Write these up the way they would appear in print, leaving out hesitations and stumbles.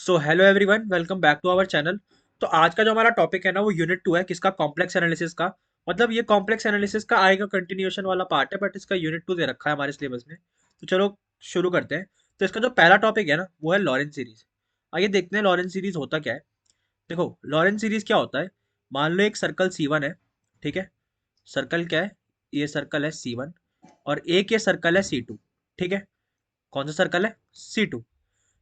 So hello everyone, welcome back to our channel. तो आज का जो हमारा टॉपिक है ना, वो यूनिट 2 है, किसका? कॉम्प्लेक्स एनालिसिस का। मतलब ये कॉम्प्लेक्स एनालिसिस का आएगा कंटिन्यूएशन वाला पार्ट है, बट इसका यूनिट 2 दे रखा है हमारे सिलेबस में। तो चलो शुरू करते हैं। तो इसका जो पहला टॉपिक है ना, वो है लॉरेंट सीरीज। आइए देखते हैं लॉरेंट सीरीज होता क्या है। देखो, लॉरेंट सीरीज क्या होता है। मान लो एक सर्कल C1 है, ठीक है। सर्कल क्या है? ये सर्कल है C1, और एक ये सर्कल है C2, ठीक है। कौन सा सर्कल है? C2।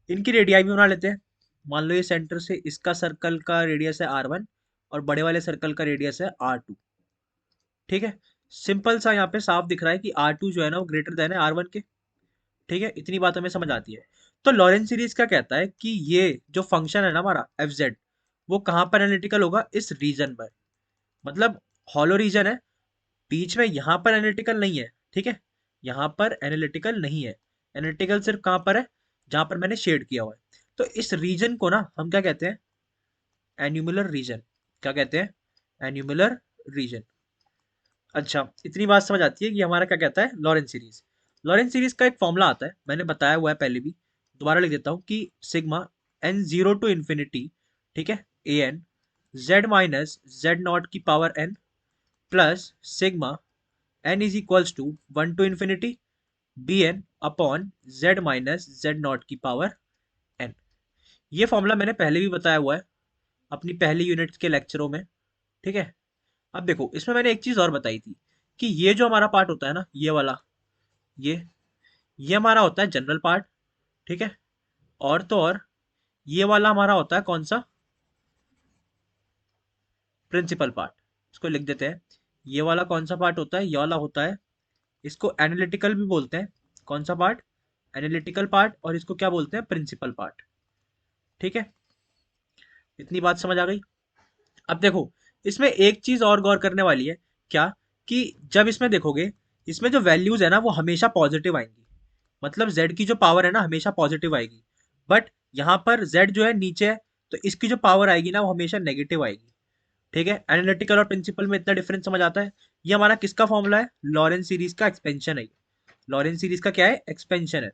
इनकी रेडियाई भी बना लेते हैं। मान लो ये सेंटर से इसका सर्कल का रेडियस है R1, और बड़े वाले सर्कल का रेडियस है R2, ठीक है। सिंपल सा यहाँ पे साफ दिख रहा है कि R2 जो है ना, वो ग्रेटर देन है R1 के। ठीक है, इतनी बात हमें समझ आती है। तो लॉरेंट सीरीज क्या कहता है कि ये जो फंक्शन है ना हमारा FZ, वो कहाँ पर एनालिटिकल होगा? इस रीजन पर। मतलब हॉलो रीजन है, बीच में यहाँ पर एनालिटिकल नहीं है, ठीक है। यहाँ पर एनालिटिकल नहीं है। एनालिटिकल सिर्फ कहाँ पर है? जहाँ पर मैंने शेड किया हुआ है। तो इस रीजन को ना हम क्या कहते हैं? एन्यूमुलर रीजन। क्या कहते हैं? एन्यूमुलर रीजन। अच्छा, इतनी बात समझ आती है कि हमारा क्या कहता है? Laurent series. लॉरेंट सीरीज का एक फॉर्मूला आता है, मैंने बताया हुआ है पहले भी, दोबारा लिख देता हूँ कि sigma n zero to infinity, ठीक है, a n z minus z not की power n plus sigma n is equals to one to infinity b n upon Z minus z not की पावर एन। ये formula मैंने पहले भी बताया हुआ है अपनी पहली यूनिट के लेक्चरों में, ठीक है। अब देखो, इसमें मैंने एक चीज और बताई थी कि ये जो हमारा पार्ट होता है ना, ये वाला, ये ये हमारा होता है जनरल पार्ट, ठीक है। और तो और ये वाला हमारा होता है कौन सा? Principal part. इसको लिख देते हैं। ये वाला कौन सा पार्ट होता है? ये वाला होता है, इसको एनालिटिकल भी बोलते हैं। कौन सा पार्ट? Analytical part. और इसको क्या बोलते हैं? प्रिंसिपल पार्ट, ठीक है। इतनी बात समझ आ गई। अब देखो, इसमें एक चीज और गौर करने वाली है। क्या? कि जब इसमें देखोगे, इसमें जो वैल्यूज है ना, वो हमेशा पॉजिटिव आएंगी। मतलब z की जो पावर है ना, हमेशा पॉजिटिव आएगी। बट यहाँ पर z जो है नीचे है, तो इसकी जो पावर आएगी ना, वो हमेशा नेगेटिव आएगी, ठीक है। एनालिटिकल और प्रिंसिपल में इतना डिफरेंस समझ आता है। ये हमारा किसका फॉर्मूला है? लॉरेंट सीरीज का एक्सपेंशन है। लॉरेंट सीरीज का क्या है? एक्सपेंशन है।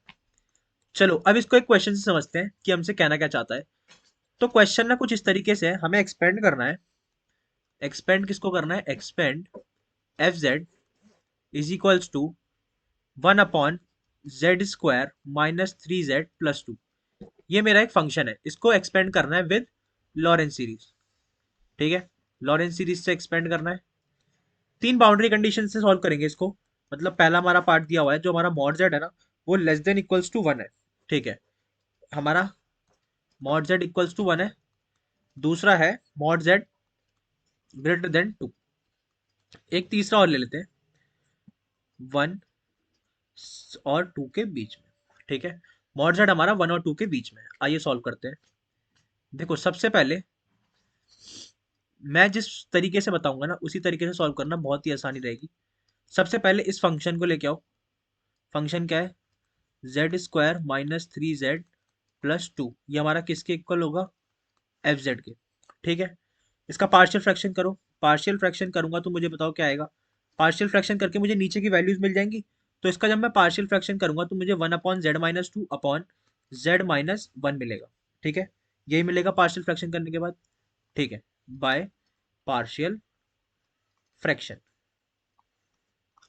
चलो अब इसको एक क्वेश्चन से समझते हैं कि हमसे कहना क्या चाहता है। तो क्वेश्चन ना कुछ इस तरीके से है, हमें एक्सपेंड करना है। एक्सपेंड किसको करना है? Expand F Z is equals to one upon Z square minus three Z plus two. ये मेरा एक फंक्शन है, इसको एक्सपेंड करना है विद लॉरेंट सीरीज, ठीक है। लॉरेंट सीरीज से एक्सपेंड करना है। तीन बाउंड्री कंडीशन से सॉल्व करेंगे इसको। मतलब पहला हमारा पार्ट दिया हुआ है, जो हमारा मॉड जेड है ना, वो less than equals to one है, ठीक है। हमारा mod Z equals to one है। दूसरा है mod Z greater than two. एक तीसरा और ले लेते हैं, वन और टू के बीच में, ठीक है। मॉड जेड हमारा वन और टू के बीच में है। आइए सॉल्व करते हैं। देखो, सबसे पहले मैं जिस तरीके से बताऊंगा ना, उसी तरीके से सॉल्व करना बहुत ही आसानी रहेगी। सबसे पहले इस फंक्शन को लेके आओ। फंक्शन क्या है? Z square minus three Z plus two. ये हमारा किसके इक्वल होगा? एफ जेड के, ठीक है। इसका पार्शियल फ्रैक्शन करो। पार्शियल फ्रैक्शन करूंगा तो मुझे बताओ क्या आएगा? पार्शियल फ्रैक्शन करके मुझे नीचे की वैल्यूज मिल जाएंगी। तो इसका जब मैं पार्शियल फ्रैक्शन करूंगा तो मुझे one upon Z minus two upon Z minus one मिलेगा, ठीक है। यही मिलेगा पार्शियल फ्रैक्शन करने के बाद, ठीक है, बाय पार्शियल फ्रैक्शन।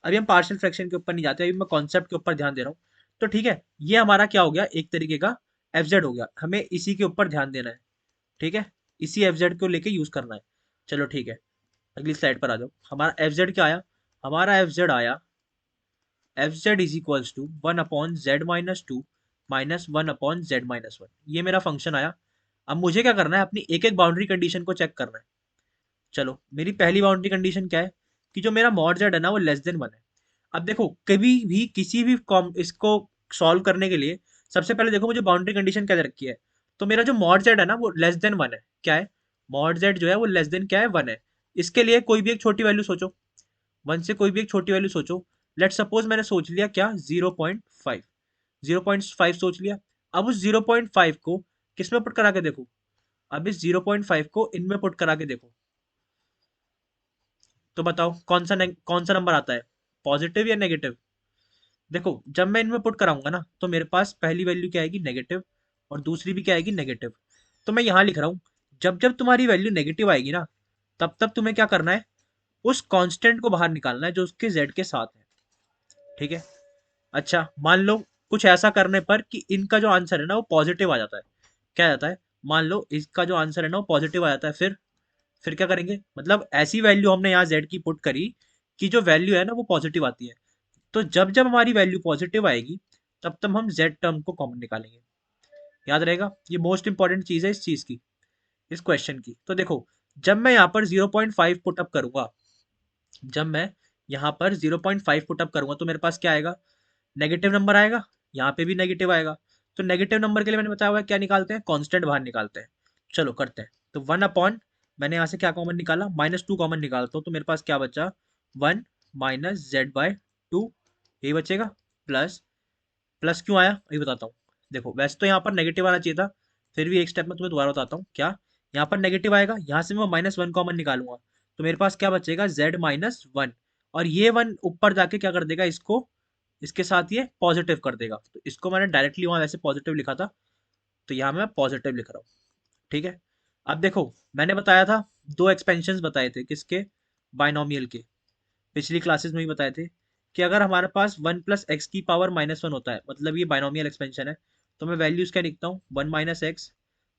अभी हम पार्शियल फ्रैक्शन के ऊपर नहीं जाते, अभी मैं कॉन्सेप्ट के ऊपर ध्यान दे रहा हूँ। तो ठीक है, ये हमारा क्या हो गया? एक तरीके का एफ जेड हो गया। हमें इसी के ऊपर ध्यान देना है, ठीक है। इसी एफ जेड को लेके यूज करना है। चलो ठीक है, अगली स्लाइड पर आ जाओ। हमारा एफ जेड क्या आया? हमारा एफ जेड आया, F Z is equals to one upon Z minus two minus one upon Z minus one. ये मेरा फंक्शन आया। अब मुझे क्या करना है? अपनी एक एक बाउंड्री कंडीशन को चेक करना है। चलो, मेरी पहली बाउंड्री कंडीशन क्या है? कि जो मेरा मॉड जेड है ना, वो लेस देन वन है। अब देखो, कभी भी किसी भी इसको सॉल्व करने के लिए सबसे पहले देखो मुझे बाउंड्री कंडीशन क्या दे रखी है। तो मेरा जो मॉड जेड है ना, वो लेस देन वन है। क्या है? मॉड जेड जो है वो लेस देन क्या है? वन है। इसके लिए कोई भी एक छोटी वैल्यू सोचो, वन से कोई भी एक छोटी वैल्यू सोचो। लेट सपोज मैंने सोच लिया क्या? 0.5। 0.5 सोच लिया। अब उस 0.5 को किस में पुट करा के देखो? अब इस 0.5 को इनमें पुट करा के देखो। तो बताओ कौन सा नंबर आता है? पॉजिटिव या नेगेटिव? देखो, जब मैं इनमें पुट कराऊंगा ना, तो मेरे पास पहली वैल्यू क्या आएगी? नेगेटिव। और दूसरी भी क्या आएगी? नेगेटिव। तो मैं यहाँ लिख रहा हूँ, जब जब तुम्हारी वैल्यू नेगेटिव आएगी ना, तब तब तुम्हें क्या करना है, उस कांस्टेंट को बाहर निकालना है जो उसके z के साथ है। ठीक है। अच्छा, मान लो कुछ ऐसा करने पर कि इनका जो आंसर है ना वो पॉजिटिव आ जाता है। क्या आ जाता है, मान लो इसका जो आंसर है ना वो पॉजिटिव आ जाता है, फिर क्या करेंगे, मतलब ऐसी वैल्यू हमने यहाँ z की पुट करी कि जो वैल्यू है ना वो पॉजिटिव आती है। तो जब जब हमारी वैल्यू पॉजिटिव आएगी, तब तब हम z टर्म को कॉमन निकालेंगे। याद रहेगा, ये मोस्ट इंपॉर्टेंट चीज है इस चीज की, इस क्वेश्चन की। तो देखो, जब मैं यहाँ पर 0.5 पुट अप करूंगा, जब मैं यहाँ पर 0.5 पुट अप करूंगा तो मेरे पास क्या आएगा, नेगेटिव नंबर आएगा। यहाँ पे भी नेगेटिव आएगा। तो नेगेटिव नंबर के लिए मैंने बताया हुआ है क्या निकालते हैं, कांस्टेंट बाहर निकालते हैं। चलो करते हैं। तो 1 अपॉन, मैंने यहाँ से क्या कॉमन निकाला, -2 कॉमन निकालता हूँ, तो मेरे पास क्या बचा, 1 माइनस जेड बाई टू, यही बचेगा। प्लस, प्लस क्यों आया ये बताता हूँ। देखो वैसे तो यहाँ पर नेगेटिव आना चाहिए था, फिर भी एक स्टेप में तुम्हें दोबारा बताता हूँ क्या। यहाँ पर नेगेटिव आएगा, यहाँ से मैं -1 कॉमन निकालूंगा, तो मेरे पास क्या बचेगा, z-1। और ये 1 ऊपर जाके क्या कर देगा, इसको इसके साथ ये पॉजिटिव कर देगा। तो इसको मैंने डायरेक्टली वहां वैसे पॉजिटिव लिखा था, तो यहाँ मैं पॉजिटिव लिख रहा हूँ। ठीक है। अब देखो, मैंने बताया था, दो एक्सपेंशन बताए थे किसके, बाइनोमियल के, पिछली क्लासेस में भी बताए थे कि अगर हमारे पास 1 + x की पावर -1 होता है, मतलब ये बाइनोमियल एक्सपेंशन है, तो मैं वैल्यूज क्या लिखता हूँ, 1 - x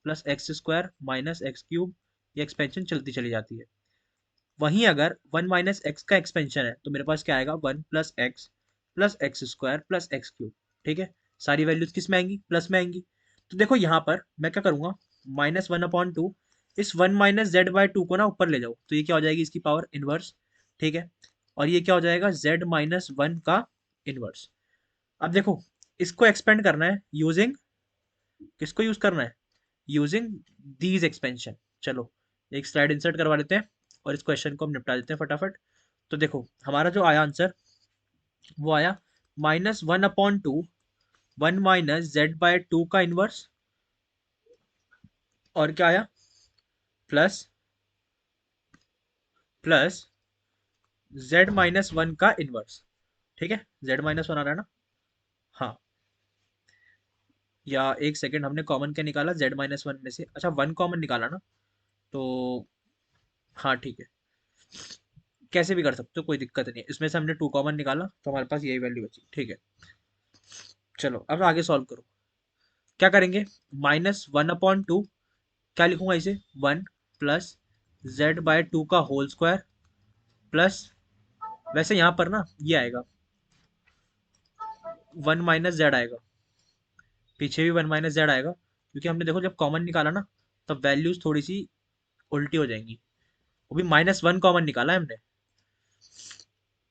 plus x square minus x cube, ये एक्सपेंशन चलती चली जाती है। वहीं अगर 1 - x का एक्सपेंशन है, तो मेरे पास क्या आएगा, 1 + x plus x square plus x cube. ठीक है। सारी वैल्यूज किस में आएंगी, प्लस में आएंगी। तो देखो यहाँ पर मैं क्या करूंगा, -1/2, इस 1 - z/2 को ना ऊपर ले जाओ, तो ये क्या हो जाएगी, इसकी पावर इनवर्स। ठीक है। और ये क्या हो जाएगा, z-1 का इनवर्स। अब देखो, इसको एक्सपेंड करना है यूजिंग, किसको यूज करना है, यूजिंग दीज एक्सपेंशन। चलो एक स्लाइड इंसर्ट करवा लेते हैं और इस क्वेश्चन को हम निपटा देते हैं फटाफट। तो देखो हमारा जो आया आंसर, वो आया -1/2, 1 - z/2 का इनवर्स, और क्या आया, प्लस प्लस z-1 का इनवर्स। ठीक है, z-1 आ रहा है ना, हाँ। या एक सेकंड, हमने कॉमन क्या निकाला z-1 में से, अच्छा 1 कॉमन निकाला ना, तो हाँ ठीक है, कैसे भी कर सकते हो, कोई दिक्कत नहीं है। इसमें से हमने 2 कॉमन निकाला, तो हमारे पास यही वैल्यू बची। ठीक है। चलो अब आगे सॉल्व करो। क्या करेंगे, -1/2, क्या लिखूंगा इसे, 1 प्लस z/2 का होल स्क्वायर, प्लस, वैसे यहाँ पर ना ये आएगा 1 - z आएगा, पीछे भी 1 - z आएगा, क्योंकि हमने देखो जब कॉमन निकाला ना, तब वैल्यूज थोड़ी सी उल्टी हो जाएंगी। वो भी -1 कॉमन निकाला है हमने।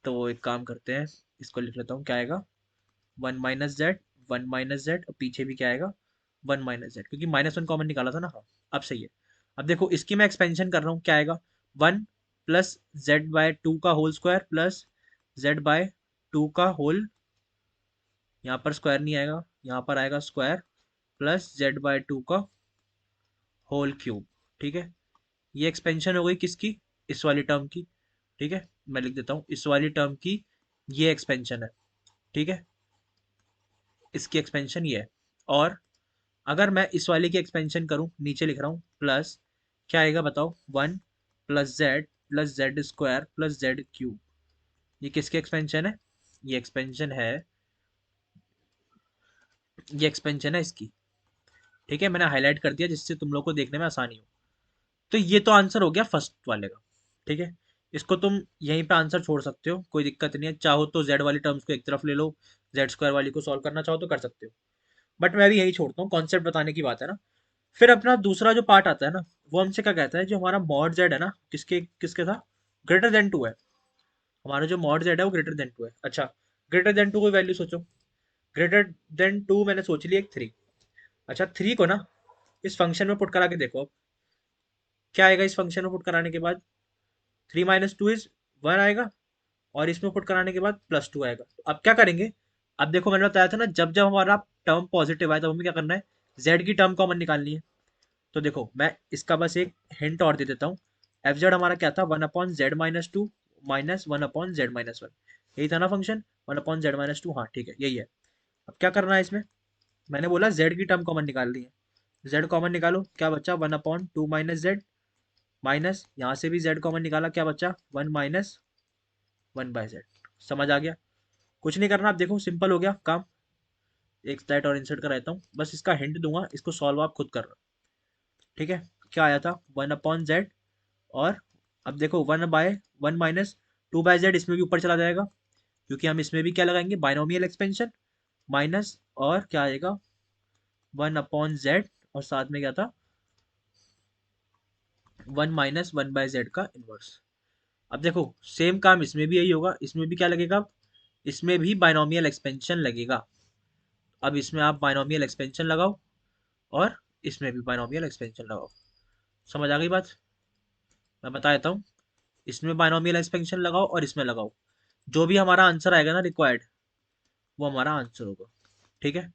तो एक काम करते हैं, इसको लिख लेता हूँ, क्या आएगा, 1 - z, 1 - z, और पीछे भी क्या आएगा, 1 - z, क्योंकि -1 कॉमन निकाला था ना। हाँ अब सही है। अब देखो इसकी मैं एक्सपेंशन कर रहा हूँ, क्या आएगा, 1 प्लस z/2 का होल स्क्वायर प्लस z/2 का होल, यहाँ पर स्क्वायर नहीं आएगा, यहाँ पर आएगा स्क्वायर, प्लस z/2 का होल क्यूब। ठीक है। ये एक्सपेंशन हो गई किसकी, इस वाली टर्म की। ठीक है, मैं लिख देता हूँ, इस वाली टर्म की ये एक्सपेंशन है। ठीक है, इसकी एक्सपेंशन ये है। और अगर मैं इस वाले की एक्सपेंशन करूं, नीचे लिख रहा हूं, प्लस क्या आएगा बताओ, 1 plus Z square plus Z cube. ये किसकी एक्सपेंशन है, ये एक्सपेंशन है, ये एक्सपेंशन है इसकी। ठीक है, मैंने हाईलाइट कर दिया जिससे तुम लोग को देखने में आसानी हो। तो ये तो आंसर हो गया फर्स्ट वाले का। ठीक है, इसको तुम यहीं पे आंसर छोड़ सकते हो, कोई दिक्कत नहीं है। चाहो तो जेड वाली टर्म्स को एक तरफ ले लो, जेड स्क्वायर वाली को सॉल्व करना चाहो तो कर सकते हो, बट मैं भी यही छोड़ता हूँ, कॉन्सेप्ट बताने की बात है ना। फिर अपना दूसरा जो पार्ट आता है ना, वो हमसे क्या कहता है, जो हमारा मॉड जेड है ना, किसके किसके था, >2 है। हमारा जो मॉड जेड है वो >2 है। अच्छा, >2 की वैल्यू सोचो, >2 मैंने सोच ली एक 3। अच्छा 3 को ना इस फंक्शन में पुट करा के देखो, अब क्या आएगा इस फंक्शन में पुट कराने के बाद, 3 - 2 = 1 आएगा, और इसमें पुट कराने के बाद +2 आएगा। तो अब क्या करेंगे, अब देखो मैंने बताया था ना, जब जब हमारा टर्म पॉजिटिव आए तब हमें क्या करना है, जेड की टर्म कॉमन निकालनी है। तो देखो मैं इसका बस एक हिंट और दे देता हूँ, एफ जेड हमारा क्या था, 1/z-2 माइनस 1/z-1, यही था ना फंक्शन, 1/z-2, हाँ ठीक है यही है। अब क्या करना है इसमें, मैंने बोला जेड की टर्म कॉमन निकालनी है, जेड कॉमन निकालो, क्या बचा 1/2 - जेड, माइनस यहाँ से भी जेड कॉमन निकाला, क्या बचा 1 - 1/z। समझ आ गया? कुछ नहीं करना, आप देखो सिंपल हो गया काम। एक स्लाइड और इंसर्ट कराता हूँ, बस इसका हिंट दूंगा, इसको सॉल्व आप खुद करना। ठीक है, क्या आया था 1/z, और अब देखो 1/1 - 2/z, इसमें भी ऊपर चला जाएगा, क्योंकि हम इसमें भी क्या लगाएंगे, बाइनोमियल एक्सपेंशन, माइनस, और क्या आएगा 1/z, और साथ में क्या था 1 - 1/z का इनवर्स। अब देखो सेम काम इसमें भी यही होगा, इसमें भी क्या लगेगा, इसमें भी बाइनोमियल एक्सपेंशन लगेगा। अब इसमें आप बाइनोमियल एक्सपेंशन लगाओ, और इसमें भी बाइनोमियल एक्सपेंशन लगाओ। समझ आ गई बात? मैं बता देता हूँ, इसमें बाइनोमियल एक्सपेंशन लगाओ और इसमें लगाओ, जो भी हमारा आंसर आएगा ना रिक्वायर्ड, वो हमारा आंसर होगा। ठीक है।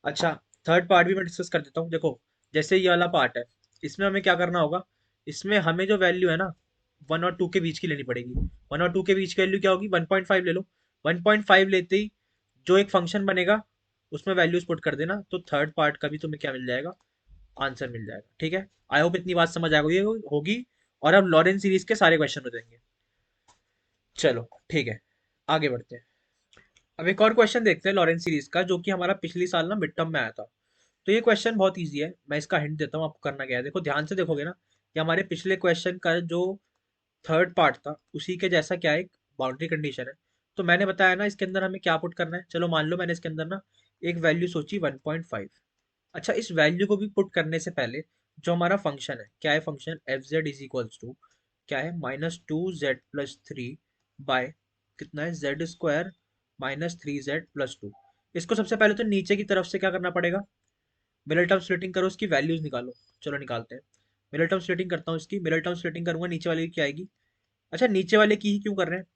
अच्छा, थर्ड पार्ट भी मैं डिस्कस कर देता हूँ। देखो जैसे ये वाला पार्ट है, इसमें हमें क्या करना होगा, इसमें हमें जो वैल्यू है ना 1 और 2 के बीच की लेनी पड़ेगी। 1 और 2 के बीच की वैल्यू क्या होगी, 1.5 ले लो। 1.5 लेते ही जो एक फंक्शन बनेगा उसमें वैल्यूज पुट कर देना, तो थर्ड पार्ट का भी तुम्हें क्या मिल जाएगा, आंसर मिल जाएगा। ठीक है, आई होप इतनी बात समझ आ गई होगी। और अब लॉरेंस सीरीज के सारे क्वेश्चन हो जाएंगे। चलो ठीक है, आगे बढ़ते हैं। अब एक और क्वेश्चन देखते हैं लॉरेंस सीरीज का, जो कि हमारा पिछली साल ना मिड टर्म में आया था। तो ये क्वेश्चन बहुत इजी है, मैं इसका हिंट देता हूँ आपको करना क्या है। देखो ध्यान से देखोगे ना, कि हमारे पिछले क्वेश्चन का जो थर्ड पार्ट था उसी के जैसा क्या है, एक बाउंड्री कंडीशन है। तो मैंने बताया ना इसके अंदर हमें क्या पुट करना है। चलो मान लो मैंने इसके अंदर ना एक वैल्यू सोची 1.5। अच्छा, इस वैल्यू को भी पुट करने से पहले जो हमारा फंक्शन है, क्या है function, F Z is equals to क्या है, -2z + 3 बाय कितना है, z² -3z + 2। इसको सबसे पहले तो नीचे की तरफ से क्या करना पड़ेगा, मिडल टर्म स्प्लिटिंग करो, उसकी वैल्यूज निकालो। चलो निकालते हैं। मिडल टर्म स्प्लिटिंग करता हूँ इसकी, मिडल टर्म स्प्लिटिंग करूंगा, नीचे वाले की क्या आएगी। अच्छा, नीचे वाले की ही क्यों कर रहे हैं,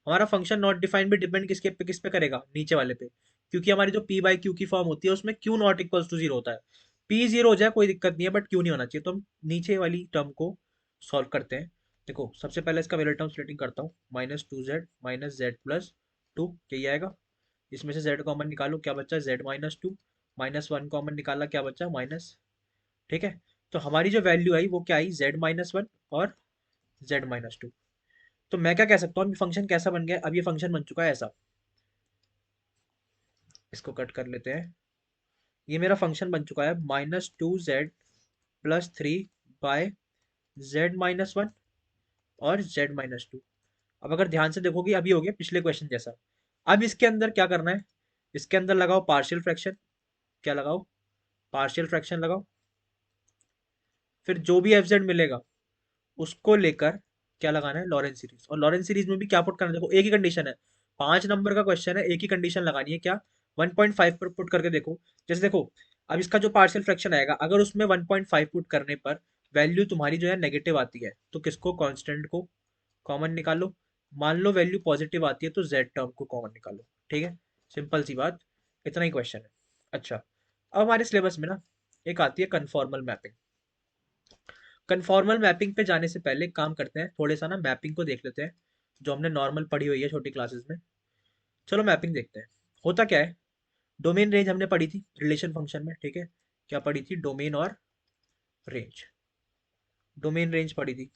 हमारा फंक्शन नॉट डिफाइंड भी डिपेंड किस पे करेगा, नीचे वाले पे। क्योंकि हमारी जो p/q की फॉर्म होती है उसमें q नॉट इक्वल्स टू 0 होता है। p 0 हो जाए कोई दिक्कत नहीं है, बट q नहीं होना चाहिए। तो हम नीचे वाली टर्म को सॉल्व करते हैं। देखो सबसे पहले इसका मिडल टर्म स्प्लिटिंग करता हूँ, -2z -z + 2 यही आएगा। इसमें से z कॉमन निकालो, क्या बच्चा z-2, -1 कॉमन निकाला, क्या बच्चा माइनस। ठीक है, तो हमारी जो वैल्यू आई वो क्या आई, z-1 और z-2। तो मैं क्या कह सकता हूँ, फंक्शन कैसा बन गया, अब ये फंक्शन बन चुका है ऐसा। इसको कट कर लेते हैं। ये मेरा फंक्शन बन चुका है -2z + 3 बाय z-1 और z-2। अब अगर ध्यान से देखोगे, अभी हो गया पिछले क्वेश्चन जैसा। अब इसके अंदर क्या करना है, इसके अंदर लगाओ पार्शियल फ्रैक्शन। क्या लगाओ, पार्शियल फ्रैक्शन लगाओ। फिर जो भी एफ जेड मिलेगा उसको लेकर क्या लगाना है, लॉरेंस सीरीज। और लॉरेंस सीरीज में भी क्या पुट करना है, देखो एक ही कंडीशन है, 5 नंबर का क्वेश्चन है, एक ही कंडीशन लगानी है, क्या 1.5 पर पुट करके देखो। जैसे देखो, अब इसका जो पार्शियल फ्रैक्शन आएगा, अगर उसमें 1.5 पुट करने पर वैल्यू तुम्हारी जो है नेगेटिव आती है, तो किसको, कांस्टेंट को कॉमन निकालो। मान लो वैल्यू पॉजिटिव आती है तो जेड टर्म को कॉमन निकालो। ठीक है, सिंपल सी बात, इतना ही क्वेश्चन है। अच्छा, अब हमारे सिलेबस में ना एक आती है कन्फॉर्मल मैपिंग। कन्फॉर्मल मैपिंग पे जाने से पहले एक काम करते हैं, थोड़े सा ना मैपिंग को देख लेते हैं, जो हमने नॉर्मल पढ़ी हुई है छोटी क्लासेस में। चलो मैपिंग देखते हैं। होता क्या है, डोमेन रेंज हमने पढ़ी थी रिलेशन फंक्शन में। ठीक है, क्या पढ़ी थी, डोमेन और रेंज। डोमेन रेंज पढ़ी थी।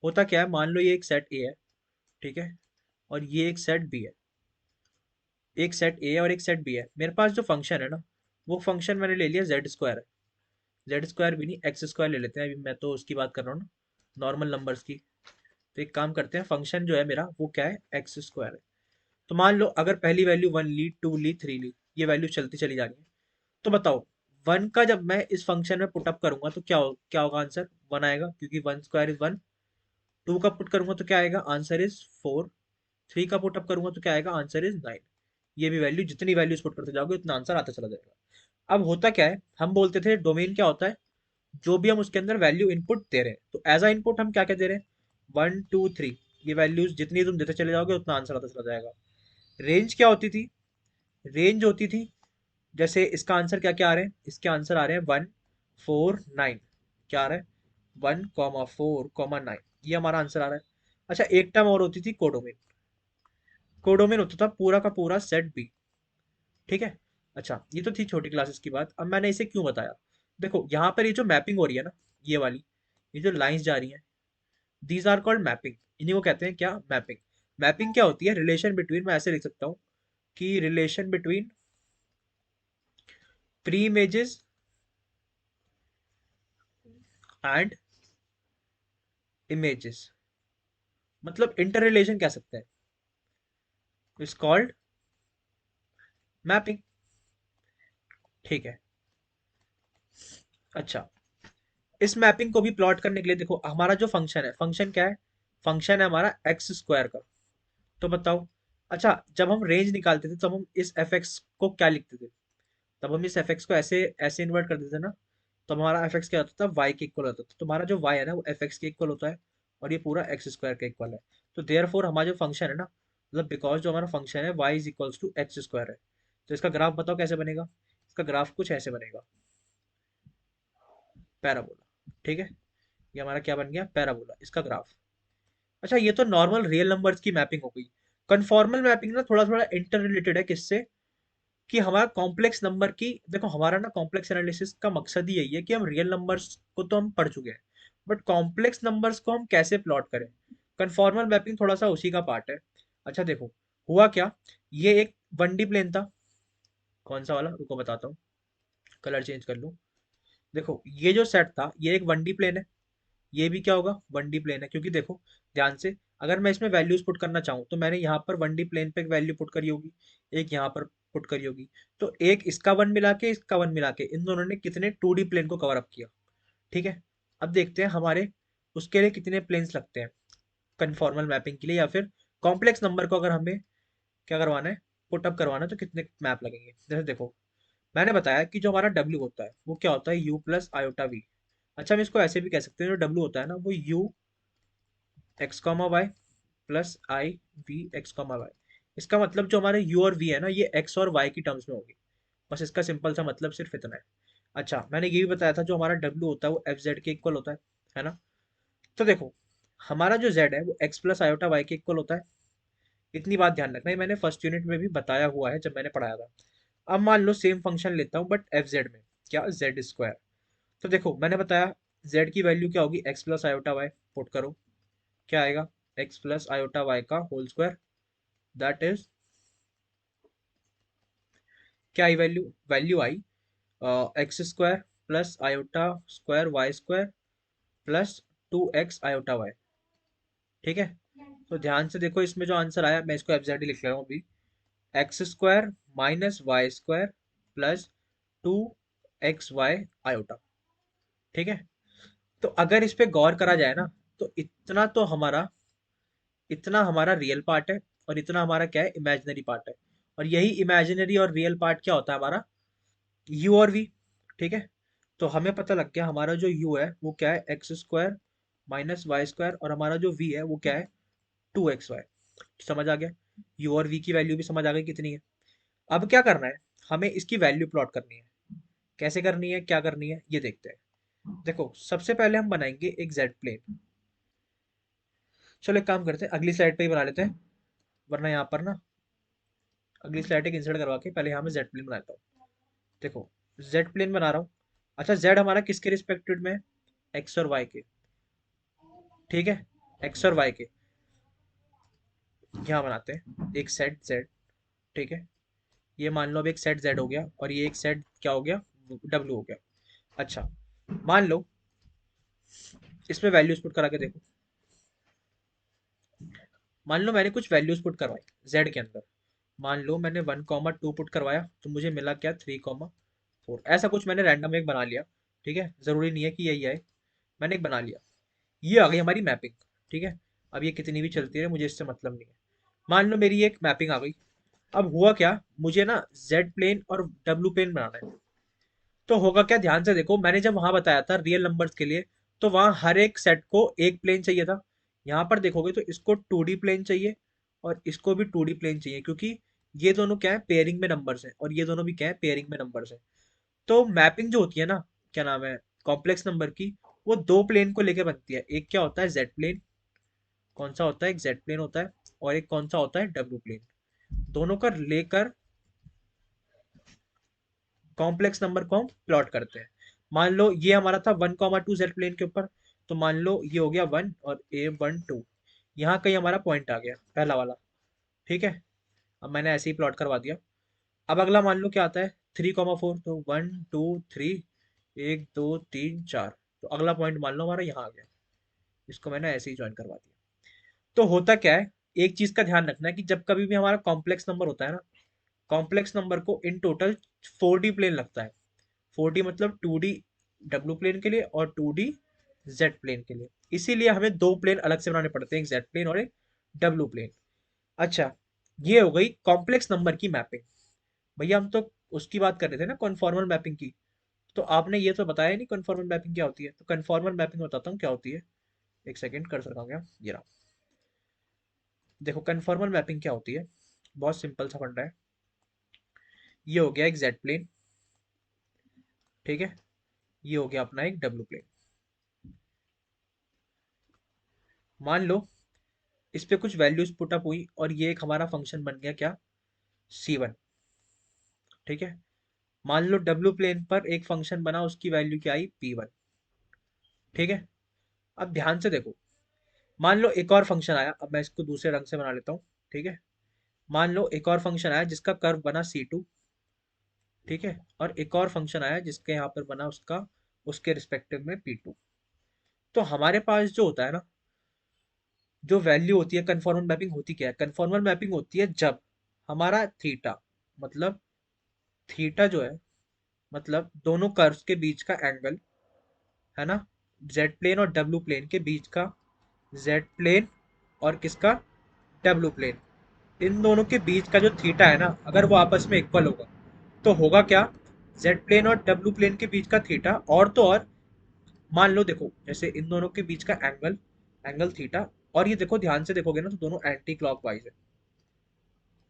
होता क्या है, मान लो ये एक सेट ए है, ठीक है, और ये एक सेट बी है। एक सेट ए और एक सेट बी है, मेरे पास जो फंक्शन है ना, वो फंक्शन मैंने ले लिया z² है। z² भी नहीं, x² ले लेते हैं, अभी मैं तो उसकी बात कर रहा हूँ ना, नॉर्मल नंबर्स की। तो एक काम करते हैं, फंक्शन जो है मेरा वो क्या है, x² है। तो मान लो अगर पहली वैल्यू 1 ली, 2 ली, 3 ली, ये वैल्यू चलती चली जा रही है। तो बताओ, 1 का जब मैं इस फंक्शन में पुटअप करूंगा तो क्या होगा आंसर, 1 आएगा, क्योंकि 1² इज 1। 2 का पुट करूंगा तो क्या आएगा, आंसर इज 4। 3 का पुटअप करूंगा तो क्या आएगा, आंसर इज 9। ये भी वैल्यू, जितनी वैल्यूज पुट करते जाओगे उतना आंसर आता चला जाएगा। अब होता क्या है, हम बोलते थे डोमेन क्या होता है, जो भी हम उसके अंदर वैल्यू इनपुट दे रहे हैं, तो एज अ इनपुट हम क्या क्या दे रहे हैं, 1 2 3, ये वैल्यूज जितनी तुम देते चले जाओगे उतना आंसर आता चला जाएगा। रेंज क्या होती थी, रेंज होती थी, जैसे इसका आंसर क्या क्या आ रहे हैं, इसके आंसर आ रहे हैं 1 4 9। क्या आ रहा है, 1 4 9, ये हमारा आंसर आ रहा है। अच्छा, एक टर्म और होती थी कोडोमेन। कोडोमेन होता था पूरा का पूरा सेट बी। ठीक है। अच्छा, ये तो थी छोटी क्लासेस की बात, अब मैंने इसे क्यों बताया, देखो यहाँ पर ये जो मैपिंग हो रही है ना, ये वाली, ये जो लाइंस जा रही हैं, दीज आर कॉल्ड मैपिंग। इन्हीं को कहते हैं क्या, मैपिंग। मैपिंग क्या होती है, रिलेशन बिटवीन, मैं ऐसे लिख सकता हूँ कि relation between pre images and images, मतलब इंटर रिलेशन कह सकते हैं, इज कॉल्ड मैपिंग। ठीक है। अच्छा, इस मैपिंग को भी प्लॉट करने के लिए देखो हमारा जो फंक्शन है, फंक्शन क्या है, फंक्शन है हमारा एक्स स्क्वायर का। तो बताओ, अच्छा जब हम रेंज निकालते थे तब हम इस एफ एक्स को क्या लिखते थे, तब हम इस एफ एक्स को ऐसे ऐसे इन्वर्ट कर देते थे ना, तो हमारा एफ एक्स क्या होता था, वाई के इक्वल होता था। तो हमारा जो वाई है ना वो एफ एक्स के इक्वल होता है, और ये पूरा एक्स स्क्वायर के इक्वल है। तो देयर फोर हमारा जो फंक्शन है ना, मतलब बिकॉज जो हमारा फंक्शन है Y is equals to X square है, तो इसका ग्राफ बताओ कैसे बनेगा। इसका ग्राफ कुछ ऐसे बनेगा, पैराबोला। ठीक है, ये हमारा क्या बन गया, पैराबोला, इसका ग्राफ। अच्छा, ये तो नॉर्मल रियल नंबर्स की मैपिंग हो गई। कन्फॉर्मल मैपिंग ना थोड़ा थोड़ा इंटर रिलेटेड है, किससे, कि हमारा कॉम्प्लेक्स नंबर की, देखो हमारा ना कॉम्प्लेक्स एनालिसिस का मकसद ही यही है कि हम रियल नंबर्स को तो हम पढ़ चुके हैं, बट कॉम्प्लेक्स नंबर्स को हम कैसे प्लॉट करें। कन्फॉर्मल मैपिंग थोड़ा सा उसी का पार्ट है। अच्छा देखो, हुआ क्या, ये एक 1D प्लेन था। कौन सा वाला, रुको बताता हूँ, कलर चेंज कर लूँ। देखो ये जो सेट था ये एक 1D प्लेन है, ये भी क्या होगा, 1D प्लेन है, क्योंकि देखो ध्यान से, अगर मैं इसमें वैल्यूज पुट करना चाहूँ तो मैंने यहाँ पर 1D प्लेन पे एक वैल्यू पुट करी होगी, एक यहाँ पर पुट करी होगी। तो एक इसका वन मिला के, इसका वन मिला के, इन दोनों ने कितने 2D प्लेन को कवर अप किया। ठीक है, अब देखते हैं हमारे उसके लिए कितने प्लेन्स लगते हैं कन्फॉर्मल मैपिंग के लिए, या फिर कॉम्प्लेक्स नंबर को अगर हमें क्या करवाना है, पुट अप करवाना है, तो कितने मैप लगेंगे। जैसे देखो, मैंने बताया कि जो हमारा W होता है वो क्या होता है, U प्लस आयोटा V। अच्छा हम इसको ऐसे भी कह सकते हैं, जो W होता है ना वो U X comma Y plus I V X comma Y. इसका मतलब जो हमारे u और v है ना, ये x और y की टर्म्स में होगी। बस इसका सिंपल सा मतलब सिर्फ इतना है। अच्छा मैंने ये भी बताया था जो हमारा w होता है वो एफ जेड के इक्वल होता है ना। तो देखो, हमारा जो z है वो x प्लस आयोटा y के इक्वल होता है। इतनी बात ध्यान रखना, ये मैंने फर्स्ट यूनिट में भी बताया हुआ है जब मैंने पढ़ाया था। अब मान लो सेम फंक्शन लेता हूँ बट एफ जेड में, क्या, जेड स्क्वायर। तो देखो मैंने बताया z की वैल्यू क्या होगी, x plus iota y, put करो, क्या आएगा, x प्लस आयोटा वाई का होल स्क्वायर, दैट इज, क्या i value, value i x square plus iota square y square plus 2x iota y. ठीक है, तो ध्यान से देखो इसमें जो आंसर आया, मैं इसको एफजेड लिख रहा हूँ अभी, x square minus y square plus 2xy iota. ठीक है, तो अगर इस पे गौर करा जाए ना, तो इतना हमारा रियल पार्ट है, और इतना हमारा क्या है, इमेजिनरी पार्ट है। और यही इमेजिनरी और रियल पार्ट क्या होता है हमारा, यू और वी। ठीक है, तो हमें पता लग गया हमारा जो यू है वो क्या है, x square minus y square, और हमारा जो वी है वो क्या है, 2xy। समझ आ गया, यू और वी की वैल्यू भी समझ आ गई कितनी है। अब क्या करना है, हमें इसकी वैल्यू प्लॉट करनी है। कैसे करनी है, क्या करनी है, ये देखते हैं। देखो सबसे पहले हम बनाएंगे एक जेड प्लेन। चलो एक काम करते हैं, अगली स्लाइड पे ही बना लेते हैं, वरना यहाँ पर ना अगली स्लाइड एक इंसर्ट करवा के पहले यहाँ मैं जेड प्लेन बनाता हूँ। देखो जेड प्लेन बना रहा हूँ। अच्छा जेड हमारा किसके रिस्पेक्टेड में है, एक्स और वाई के। ठीक है, एक्स और वाई के यहाँ बनाते हैं एक सेट जेड। ठीक है, ये मान लो अब एक सेट जेड हो गया, और ये एक सेट क्या हो गया, डब्ल्यू हो गया। अच्छा मान लो इसमें वैल्यूज पुट करा के देखो, मान लो मैंने कुछ वैल्यूज पुट करवाई जेड के अंदर। मान लो मैंने 1,2 पुट करवाया, तो मुझे मिला क्या, 3,4, ऐसा कुछ मैंने रैंडम एक बना लिया। ठीक है, जरूरी नहीं है कि यही आए, मैंने एक बना लिया। ये आ गई हमारी मैपिंग। ठीक है, अब ये कितनी भी चलती रहे मुझे इससे मतलब नहीं है। मान लो मेरी एक मैपिंग आ गई। अब हुआ क्या, मुझे ना जेड प्लेन और डब्ल्यू प्लेन बनाना है। तो होगा क्या, ध्यान से देखो, मैंने जब वहां बताया था रियल नंबर्स के लिए, तो वहां हर एक सेट को एक प्लेन चाहिए था। यहाँ पर देखोगे तो इसको 2D प्लेन चाहिए, और इसको भी 2D प्लेन चाहिए, क्योंकि ये दोनों क्या है, पेयरिंग में नंबर्स हैं, और ये दोनों भी क्या है, पेयरिंग में नंबर्स हैं। तो मैपिंग जो होती है ना, क्या नाम है, कॉम्प्लेक्स नंबर की, वो दो प्लेन को लेके बनती है। एक क्या होता है, जेड प्लेन, कौन सा होता है, एक जेड प्लेन होता है, और एक कौन सा होता है, डब्ल्यू प्लेन। दोनों का लेकर कॉम्प्लेक्स नंबर को हम प्लॉट करते हैं। मान लो ये हमारा था 1, 2 जेड प्लेन के ऊपर, तो मान लो ये हो गया 1 और A1 2, यहाँ कहीं हमारा पॉइंट आ गया पहला वाला। ठीक है, अब मैंने ऐसे ही प्लॉट करवा दिया। अब अगला मान लो क्या आता है, 3, 4, तो 1, 2, 3, 1, 2, 3, 4, तो अगला पॉइंट मान लो हमारा यहाँ आ गया, इसको मैंने ऐसे ही ज्वाइन करवा दिया। तो होता क्या है, एक चीज का ध्यान रखना है कि जब कभी भी हमारा कॉम्प्लेक्स नंबर होता है ना, कॉम्प्लेक्स नंबर को इन टोटल 4D प्लेन लगता है। 4D मतलब 2D डब्ल्यू प्लेन के लिए और 2D जेड प्लेन के लिए, इसीलिए हमें दो प्लेन अलग से बनाने पड़ते हैं, एक जेड प्लेन और एक डब्ल्यू प्लेन। अच्छा, ये हो गई कॉम्प्लेक्स नंबर की मैपिंग। भैया हम तो उसकी बात कर रहे थे ना, कॉन्फॉर्मल मैपिंग की। तो आपने ये तो बताया नहीं कन्फॉर्मल मैपिंग क्या होती है, तो कन्फॉर्मल मैपिंग बताता हूँ क्या होती है। एक सेकंड, कर सकता हूँ क्या, ये रहा। देखो कन्फॉर्मल मैपिंग क्या होती है, बहुत सिंपल सा फंडा है। ये हो गया एक जेड प्लेन, ठीक है, ये हो गया अपना एक डब्ल्यू प्लेन। मान लो इस पे कुछ वैल्यूज पुट अप हुई और ये एक हमारा फंक्शन बन गया क्या, C1। ठीक है, मान लो डब्ल्यू प्लेन पर एक फंक्शन बना, उसकी वैल्यू क्या आई, P1। ठीक है, अब ध्यान से देखो, मान लो एक और फंक्शन आया, अब मैं इसको दूसरे रंग से बना लेता हूँ। ठीक है, मान लो एक और फंक्शन आया जिसका कर्व बना C2। ठीक है, और एक और फंक्शन आया जिसके यहाँ पर बना उसका, उसके रिस्पेक्टिव में P2। तो हमारे पास जो होता है ना, जो वैल्यू होती है, कन्फॉर्मल मैपिंग होती क्या है, कन्फॉर्मल मैपिंग होती है जब हमारा थीटा, मतलब थीटा जो है, मतलब दोनों कर्व्स के बीच का एंगल, है ना, जेड प्लेन और डब्ल्यू प्लेन के बीच का, जेड प्लेन और किसका, डब्ल्यू प्लेन, इन दोनों के बीच का जो थीटा है ना, अगर वो आपस में इक्वल होगा तो होगा क्या, जेड प्लेन और डब्ल्यू प्लेन के बीच का थीटा, और तो और मान लो देखो, जैसे इन दोनों के बीच का एंगल, एंगल थीटा, और ये देखो ध्यान से देखोगे ना तो दोनों एंटी क्लॉकवाइज है।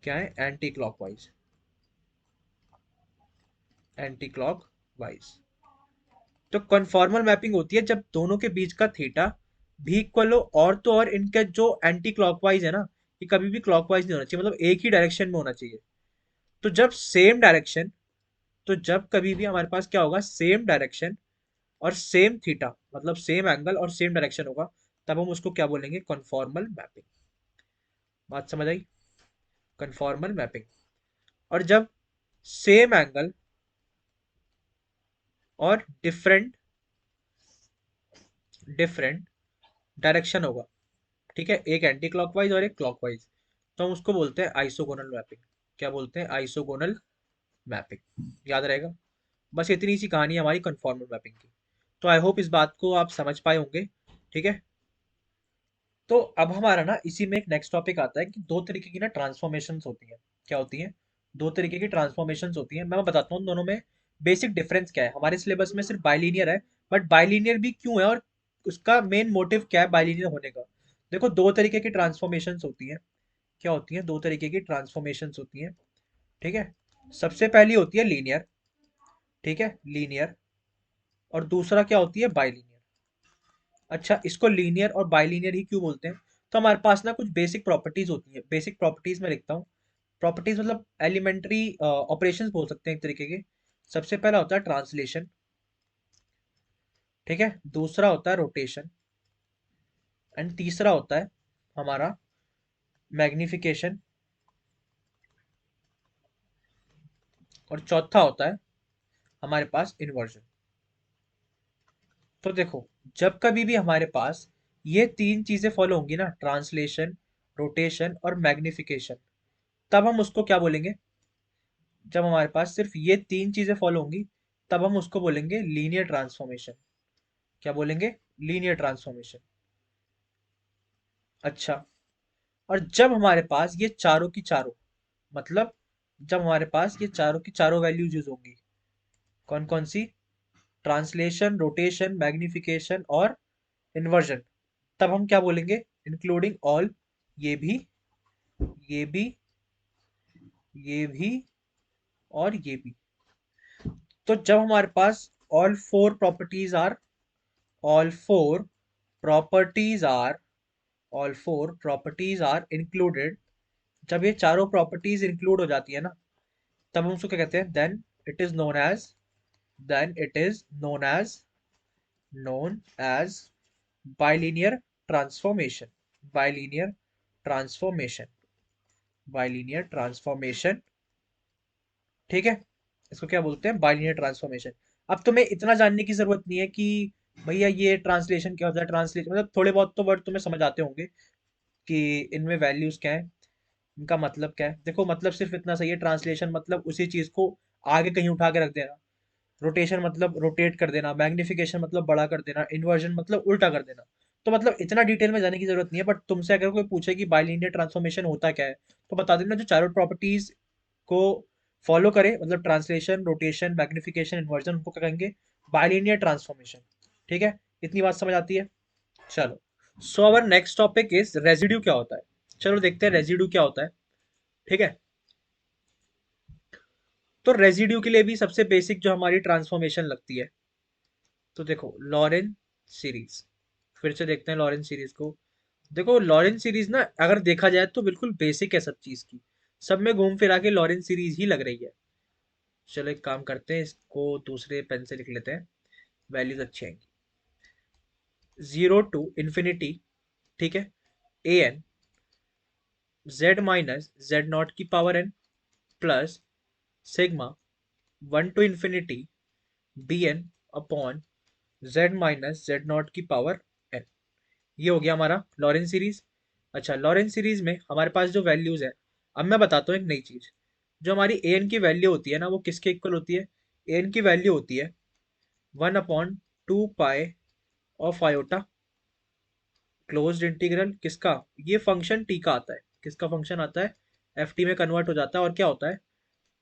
क्या है, एंटी क्लॉकवाइज, एंटी क्लॉकवाइज। तो कन्फॉर्मल मैपिंग होती है जब दोनों के बीच का थीटा भी इक्वल हो, और तो और इनका जो एंटी क्लॉकवाइज है ना, ये कभी भी क्लॉकवाइज नहीं होना चाहिए, मतलब एक ही डायरेक्शन में होना चाहिए। तो जब सेम डायरेक्शन, तो जब कभी भी हमारे पास क्या होगा, सेम डायरेक्शन और सेम थीटा, मतलब सेम एंगल और सेम डायरेक्शन होगा, तब हम उसको क्या बोलेंगे, कन्फॉर्मल मैपिंग। बात समझ आई, कन्फॉर्मल मैपिंग। और जब सेम एंगल और डिफरेंट डिफरेंट डायरेक्शन होगा, ठीक है, एक एंटी क्लॉकवाइज और एक क्लॉकवाइज, तो हम उसको बोलते हैं आइसोगोनल मैपिंग। क्या बोलते हैं, आइसोगोनल मैपिंग। याद रहेगा, बस इतनी सी कहानी है हमारी कन्फॉर्मल मैपिंग की। तो आई होप इस बात को आप समझ पाए होंगे। ठीक है, तो अब हमारा ना इसी में एक नेक्स्ट टॉपिक आता है कि दो तरीके की ना ट्रांसफॉर्मेशंस होती हैं। क्या होती हैं, दो तरीके की ट्रांसफॉर्मेशंस होती हैं। मैं बताता हूँ दोनों में बेसिक डिफरेंस क्या है। हमारे सिलेबस में सिर्फ बाइलीनियर है, बट बाइलीनियर भी क्यों है और उसका मेन मोटिव क्या है बाइलीनियर होने का। देखो दो तरीके की ट्रांसफॉर्मेशंस होती हैं। क्या होती हैं, दो तरीके की ट्रांसफॉर्मेशंस होती हैं। ठीक है, सबसे पहली होती है लीनियर। ठीक है, लीनियर। और दूसरा क्या होती है, बाइलीनियर। अच्छा, इसको लीनियर और बाइलीनियर ही क्यों बोलते हैं, तो हमारे पास ना कुछ बेसिक प्रॉपर्टीज होती है। बेसिक प्रॉपर्टीज में लिखता हूँ, प्रॉपर्टीज मतलब एलिमेंट्री ऑपरेशंस बोल सकते हैं एक तरीके के। सबसे पहला होता है ट्रांसलेशन। ठीक है, दूसरा होता है रोटेशन, एंड तीसरा होता है हमारा मैग्निफिकेशन, और चौथा होता है हमारे पास इन्वर्जन। तो देखो, जब कभी भी हमारे पास ये तीन चीजें फॉलो होंगी ना, ट्रांसलेशन, रोटेशन और मैग्निफिकेशन, तब हम उसको क्या बोलेंगे, जब हमारे पास सिर्फ ये तीन चीजें फॉलो होंगी, तब हम उसको बोलेंगे लीनियर ट्रांसफॉर्मेशन। क्या बोलेंगे, लीनियर ट्रांसफॉर्मेशन। अच्छा, और जब हमारे पास ये चारों की चारों, मतलब जब हमारे पास ये चारों की चारों वैल्यूज यूज होंगी, कौन कौन सी, ट्रांसलेशन, रोटेशन, मैग्निफिकेशन और इन्वर्जन, तब हम क्या बोलेंगे, इंक्लूडिंग ऑल, ये भी, ये भी, ये भी और ये भी। तो जब हमारे पास all four properties are, all four properties are all four properties are included, जब ये चारों प्रॉपर्टीज इंक्लूड हो जाती है ना, तब हम उसको क्या कहते हैं, then it is known as then it is known as bilinear transformation. Bilinear transformation. Bilinear transformation. ठीक है, इसको क्या बोलते हैं, बाइलिनियर ट्रांसफॉर्मेशन। अब तुम्हें इतना जानने की जरूरत नहीं है कि भैया ये ट्रांसलेशन क्या होता है। ट्रांसलेशन मतलब थोड़े बहुत तो वर्ड तुम्हें समझ आते होंगे कि इनमें वैल्यूज क्या है, इनका मतलब क्या है। देखो मतलब सिर्फ इतना सही है, ट्रांसलेशन मतलब उसी चीज को आगे कहीं उठा के रख देना, रोटेशन मतलब रोटेट कर देना, मैग्निफिकेशन मतलब बड़ा कर देना, इन्वर्जन मतलब उल्टा कर देना। तो मतलब इतना डिटेल में जाने की जरूरत नहीं है, बट तुमसे अगर कोई पूछे कि बाइलिनियर ट्रांसफॉर्मेशन होता क्या है, तो बता देना जो चारों प्रॉपर्टीज को फॉलो करे, मतलब ट्रांसलेशन, रोटेशन, मैग्निफिकेशन, इन्वर्जन, उनको क्या कहेंगे, बाइलिनियर ट्रांसफॉर्मेशन। ठीक है, इतनी बात समझ आती है। चलो, so our next topic is residue क्या होता है। चलो देखते हैं रेजिड्यू क्या होता है। ठीक है, तो रेजिड्यू के लिए भी सबसे बेसिक जो हमारी ट्रांसफॉर्मेशन लगती है, तो देखो लॉरेंट सीरीज, फिर से देखते हैं लॉरेंट सीरीज को। देखो लॉरेंट सीरीज ना अगर देखा जाए तो बिल्कुल बेसिक है सब चीज की, सब में घूम फिरा के लॉरेंट सीरीज ही लग रही है। चलो एक काम करते हैं, इसको दूसरे पेन से लिख लेते हैं, वैल्यूज अच्छी आएंगी। 0 to infinity, ठीक है, a n z minus z not की power n plus sigma 1 to infinity b n upon Z minus z not की पावर एन। ये हो गया हमारा लॉरेंट सीरीज। अच्छा, लॉरेंट सीरीज में हमारे पास जो वैल्यूज है, अब मैं बताता हूँ एक नई चीज। जो हमारी ए एन की वैल्यू होती है ना, वो किसके इक्वल होती है, ए एन की वैल्यू होती है 1/2 पाई ऑफ आयोटा क्लोज्ड इंटीग्रल किसका, ये फंक्शन टी का आता है। किसका फंक्शन आता है, एफ टी में कन्वर्ट हो जाता है, और क्या होता है,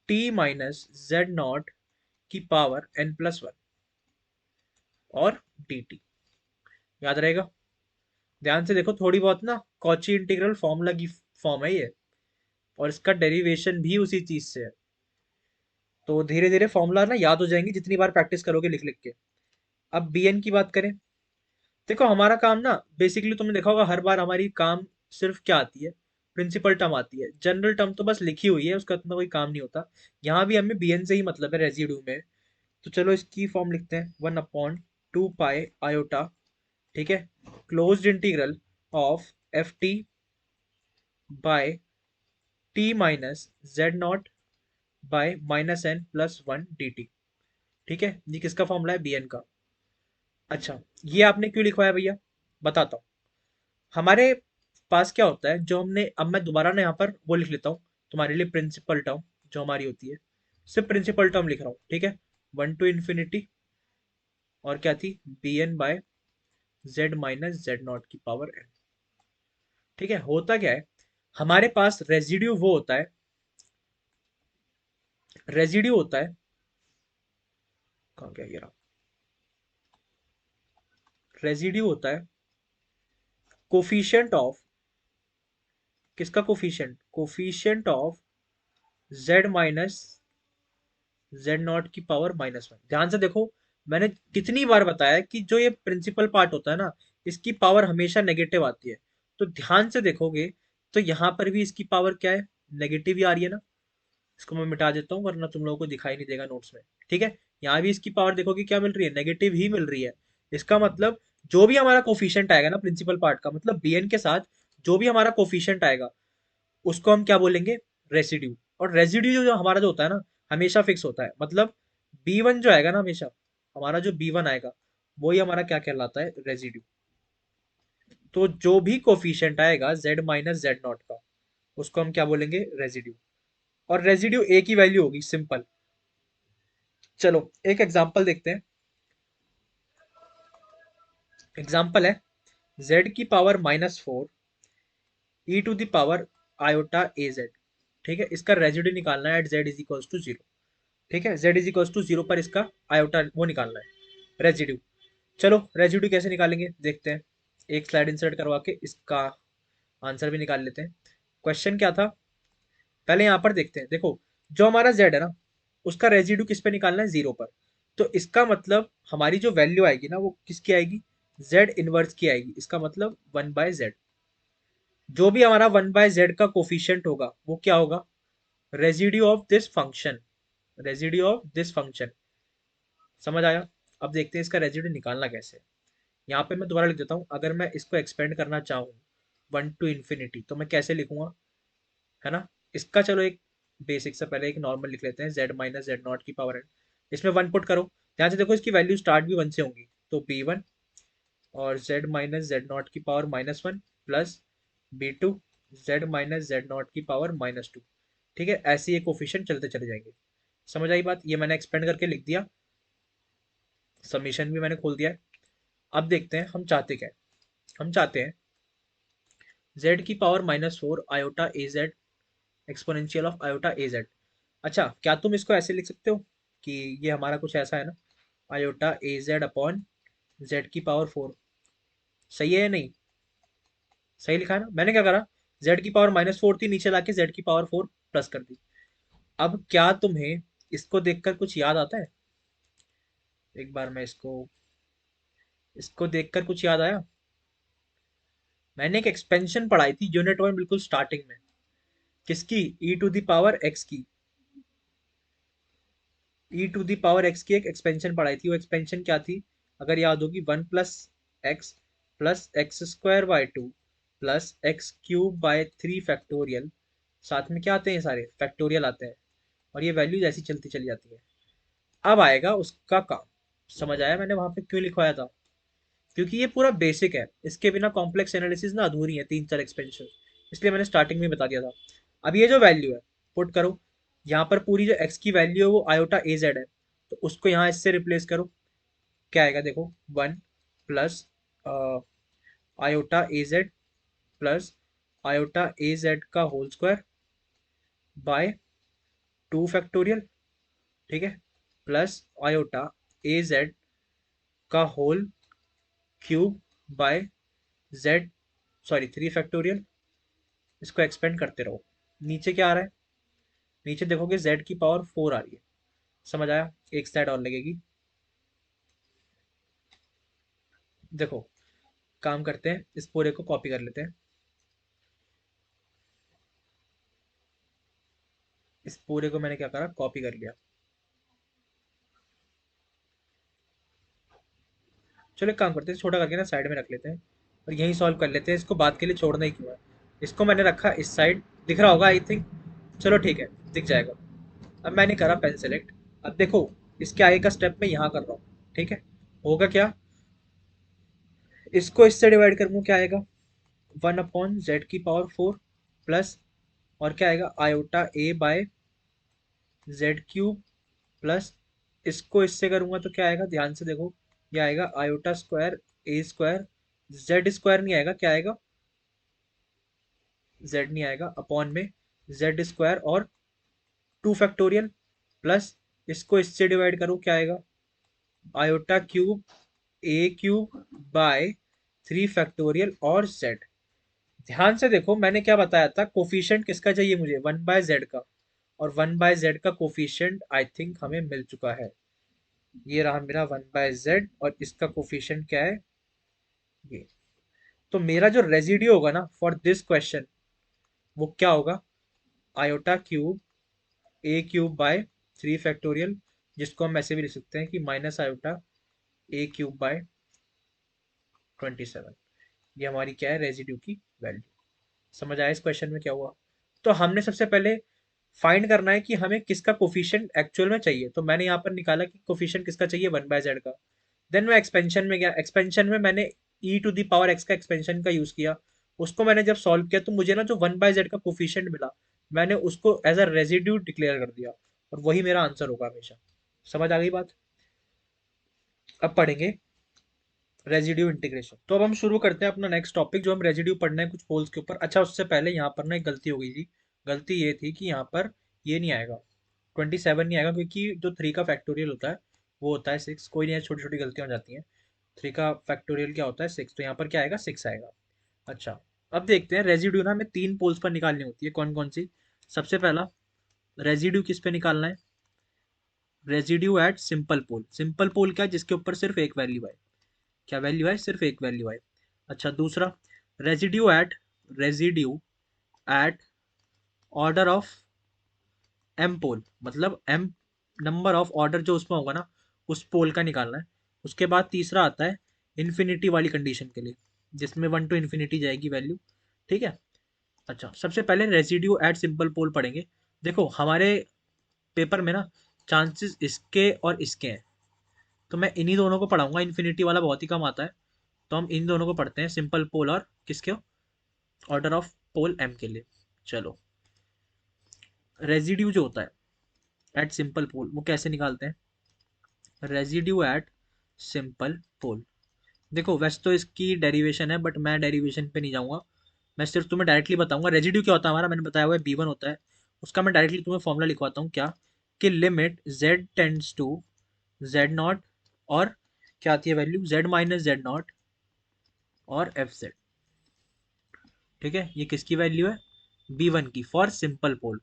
टी माइनस जेड नॉट की पावर एन प्लस वन और डी टी। याद रहेगा, ध्यान से देखो, थोड़ी बहुत ना कॉची इंटीग्रल फॉर्मूला की फॉर्म है ये, और इसका डेरिवेशन भी उसी चीज से है। तो धीरे धीरे फॉर्मूला ना याद हो जाएंगे जितनी बार प्रैक्टिस करोगे लिख लिख के। अब बी एन की बात करें, देखो हमारा काम ना बेसिकली तुमने देखा होगा हर बार हमारी काम सिर्फ क्या आती है, प्रिंसिपल टर्म आती है। जनरल टर्म तो बस लिखी हुई है, उसका इतना कोई काम नहीं होता। यहाँ भी हमें bn से ही मतलब है रेजिड्यू में। तो चलो इसकी फॉर्म लिखते हैं, 1/2 पाई आयोटा, ठीक है, closed integral of f t by t minus z naught by minus n plus one d t. ठीक है, ये किसका फॉर्मूला है, bn का। अच्छा, ये आपने क्यों लिखवाया भैया, बताता हूँ। हमारे पास क्या होता है, जो हमने, अब मैं दोबारा ना यहाँ पर वो लिख लेता हूँ तुम्हारे लिए, प्रिंसिपल टर्म जो हमारी होती है, सिर्फ प्रिंसिपल टर्म लिख रहा हूँ, ठीक है। 1 to infinity, और क्या थी, b n by z minus z not की पावर एन। ठीक है, होता क्या है, हमारे पास रेजिड्यू वो होता है, रेजिड्यू होता है, कहाँ गया ये रहा, रेजिड्यू होता है कोफिशिएंट ऑफ, किसका coefficient, coefficient of Z minus z not की पावर माइनस वन। ध्यान से देखो, मैंने कितनी बार बताया कि जो ये प्रिंसिपल पार्ट होता है ना, इसकी पावर हमेशा नेगेटिव आती है। तो ध्यान से देखोगे तो यहाँ पर भी इसकी पावर क्या है, नेगेटिव ही आ रही है ना। इसको मैं मिटा देता हूँ वरना तुम लोगों को दिखाई नहीं देगा नोट्स में। ठीक है, यहाँ भी इसकी पावर देखोगे क्या मिल रही है, नेगेटिव ही मिल रही है। इसका मतलब जो भी हमारा कोफिशिएंट आएगा ना प्रिंसिपल पार्ट का, मतलब bn के साथ जो भी हमारा कोफिशिएंट आएगा, उसको हम क्या बोलेंगे, रेसिड्यू। और रेसिड्यू जो हमारा जो होता है ना, हमेशा फिक्स होता है। मतलब b1 जो आएगा ना, हमेशा हमारा जो b1 आएगा, वही हमारा क्या कहलाता है, रेसिड्यू। तो जो भी कोफिशिएंट आएगा z माइनस जेड नॉट का, उसको हम क्या बोलेंगे, रेसिड्यू। और रेसिड्यू a की वैल्यू होगी, सिंपल। चलो एक एग्जांपल देखते हैं। एग्जांपल है z की power -4 e to the power iota a z. ठीक है, इसका रेसिड्यू निकालना है at z is equals to zero. ठीक है, z is equals to zero पर इसका आयोटा वो निकालना है, रेसिड्यू। चलो रेसिड्यू कैसे निकालेंगे देखते हैं, एक स्लाइड इंसर्ट करवा के इसका आंसर भी निकाल लेते हैं। क्वेश्चन क्या था, पहले यहाँ पर देखते हैं। देखो जो हमारा z है ना, उसका रेसिड्यू किस पे निकालना है, जीरो पर। तो इसका मतलब हमारी जो वैल्यू आएगी ना, वो किसकी आएगी, z इनवर्स की आएगी। इसका मतलब 1/z, जो भी हमारा 1/z का कोफिशिएंट होगा वो क्या होगा, residue of this function, residue of this function. समझ आया? अब देखते हैं इसका रेजिड्यू निकालना कैसे है। यहाँ पे मैं दोबारा लिख देता हूँ, अगर मैं इसको एक्सपेंड करना चाहूँ 1 to infinity तो मैं कैसे लिखूंगा, है ना? इसका चलो एक बेसिक से पहले एक नॉर्मल लिख लेते हैं, z माइनस जेड नॉट की पावर n। इसमें वन पुट करो, ध्यान से देखो इसकी वैल्यू स्टार्ट भी वन से होंगी, तो b1 और z माइनस जेड नॉट की power -1 plus b2 z minus z not की पावर -2। ठीक है, ऐसे ये कोफिशिएंट चलते चले जाएंगे। समझ आई बात? ये मैंने एक्सपेंड करके लिख दिया, समीशन भी मैंने खोल दिया है। अब देखते हैं हम चाहते क्या है। हम चाहते हैं z की power -4 iota a Z exponential of iota a Z. अच्छा, क्या तुम इसको ऐसे लिख सकते हो कि ये हमारा कुछ ऐसा है ना, iota a Z upon Z की पावर 4। सही है या नहीं? सही लिखा है ना? मैंने क्या करा, जेड की पावर -4 थी, नीचे लाके जेड की पावर 4 प्लस कर दी। अब क्या तुम्हें इसको देखकर कुछ याद आता है? एक बार मैं इसको देखकर कुछ याद आया? मैंने एक एक्सपेंशन पढ़ाई थी यूनिट 1 बिल्कुल स्टार्टिंग में। किसकी? ई टू द पावर एक्स की। ई टू दी पावर एक्स की एक एक्सपेंशन पढ़ाई थी। वो एक्सपेंशन क्या थी? अगर याद होगी, 1 + x square by 2 plus x cube by 3 factorial. साथ में क्या आते हैं? सारे फैक्टोरियल आते हैं, और ये वैल्यूज ऐसी चलती चली जाती है। अब आएगा उसका काम। समझ आया मैंने वहां पे क्यों लिखवाया था? क्योंकि ये पूरा बेसिक है, इसके बिना कॉम्प्लेक्स एनालिसिस ना अधूरी है, 3 4 एक्सपेंशन। इसलिए मैंने स्टार्टिंग में बता दिया था। अब ये जो वैल्यू है, पुट करो। यहाँ पर पूरी जो x की वैल्यू है वो आयोटा ए जेड है, तो उसको यहाँ इससे रिप्लेस करो। क्या आएगा देखो, 1 plus iota a z plus iota a z का होल स्क्वायर बाय 2 फैक्टोरियल। ठीक है, प्लस आयोटा ए जेड का whole cube by z, sorry 3 factorial. इसको एक्सपेंड करते रहो। नीचे क्या आ रहा है? नीचे देखोगे z की पावर 4 आ रही है। समझ आया? एक साइड और लगेगी। देखो, काम करते हैं, इस पूरे को कॉपी कर लेते हैं। इस पूरे को मैंने क्या करा, कॉपी कर लिया। चलो एक काम करते हैं, छोटा करके ना साइड में रख लेते हैं और यहीं सॉल्व कर लेते हैं। इसको बात के लिए छोड़ना ही क्यों है? इसको मैंने रखा इस साइड, दिख रहा होगा आई थिंक। चलो ठीक है, दिख जाएगा। अब मैंने करा पेन सेलेक्ट। अब देखो, इसके आगे का स्टेप मैं यहाँ कर रहा हूँ। ठीक है, होगा क्या, इसको इससे डिवाइड करूंगा, क्या आएगा, 1/z की पावर 4 प्लस, और क्या आएगा, आयोटा ए बाय जेड क्यूब प्लस, इसको इससे करूंगा तो क्या आएगा, ध्यान से देखो, ये आएगा आयोटा स्क्वायर ए स्क्वायर, जेड स्क्वायर नहीं आएगा, क्या आएगा, जेड नहीं आएगा, अपॉन में जेड स्क्वायर और 2 फैक्टोरियल प्लस, इसको इससे डिवाइड करो, क्या आएगा, iota cube A cube by 3 factorial और जेड। ध्यान से देखो, मैंने क्या बताया था, कोफिशिएंट किसका चाहिए मुझे, 1/z का। और 1/z का कोफिशिएंट आई थिंक हमें मिल चुका है। ये रहा मेरा 1/z, और इसका कोफिशिएंट क्या है, ये। तो मेरा जो रेजिड्यू होगा ना फॉर दिस क्वेश्चन, वो क्या होगा, iota cube A cube by 3 factorial, जिसको हम ऐसे भी लिख सकते हैं कि minus iota A cube by 27। ये हमारी क्या है, रेजिड्यू की वैल्यू। समझ आया इस क्वेश्चन में क्या हुआ? तो हमने सबसे पहले फाइंड करना है कि हमें किसका कोफिशिएंट एक्चुअल में चाहिए। तो मैंने यहाँ पर निकाला कि कोफिशिएंट किसका चाहिए, 1/z का। देन मैं एक्सपेंशन में गया, एक्सपेंशन में मैंने ई टू दी पावर एक्स का एक्सपेंशन का यूज किया। उसको मैंने जब सॉल्व किया तो मुझे ना जो 1/z का कोफिशिएंट मिला, मैंने उसको एज अ रेजिड्यू डिक्लेयर कर दिया, और वही मेरा आंसर होगा हमेशा। समझ आ गई बात? अब पढ़ेंगे रेजिड्यू इंटीग्रेशन। तो अब हम शुरू करते हैं अपना नेक्स्ट टॉपिक, जो हम रेजिड्यू पढ़ना है कुछ पोल्स के ऊपर। अच्छा, उससे पहले यहाँ पर ना एक गलती हो गई थी। गलती ये थी कि यहाँ पर ये नहीं आएगा, 27 नहीं आएगा, क्योंकि जो 3 का फैक्टोरियल होता है वो होता है 6। कोई नहीं है, छोटी छोटी गलतियां हो जाती हैं। 3 का फैक्टोरियल क्या होता है, 6, तो यहाँ पर क्या आएगा, 6 आएगा। अच्छा, अब देखते हैं रेजिड्यू ना हमें 3 पोल्स पर निकालनी होती है, कौन कौन सी। सबसे पहला रेजिड्यू किस पे निकालना है, रेजिड्यू एट सिंपल पोल। सिंपल पोल क्या है, जिसके ऊपर सिर्फ एक वैल्यू है। क्या वैल्यू है, सिर्फ एक वैल्यू है। अच्छा, दूसरा residue at order of m pole, मतलब एम नंबर ऑफ ऑर्डर जो उसमें होगा ना, उस पोल का निकालना है। उसके बाद तीसरा आता है इन्फिनिटी वाली कंडीशन के लिए, जिसमें 1 टू इन्फिनिटी जाएगी वैल्यू। ठीक है। अच्छा, सबसे पहले रेजिड्यू एट सिंपल पोल पढ़ेंगे। देखो हमारे पेपर में ना चांसेस इसके और इसके हैं, तो मैं इन्हीं दोनों को पढ़ाऊंगा। इन्फिनिटी वाला बहुत ही कम आता है, तो हम इन दोनों को पढ़ते हैं, सिंपल पोल और किसके, ऑर्डर ऑफ पोल एम के लिए। चलो, रेजिड्यू जो होता है एट सिंपल पोल वो कैसे निकालते हैं? रेजिड्यू एट सिंपल पोल, देखो वैसे तो इसकी डेरिवेशन है, बट मैं डेरिवेशन पे नहीं जाऊंगा। मैं सिर्फ तुम्हें डायरेक्टली बताऊंगा रेजिड्यू क्या होता है हमारा। मैंने बताया हुआ है बी वन होता है, उसका मैं डायरेक्टली तुम्हें फॉर्मूला लिखवाता हूँ। क्या कि limit z tends to z not, और क्या आती है value, z minus z not और एफ जेड। ठीक है, ये किसकी वैल्यू है? बी वन की, फॉर सिंपल पोल।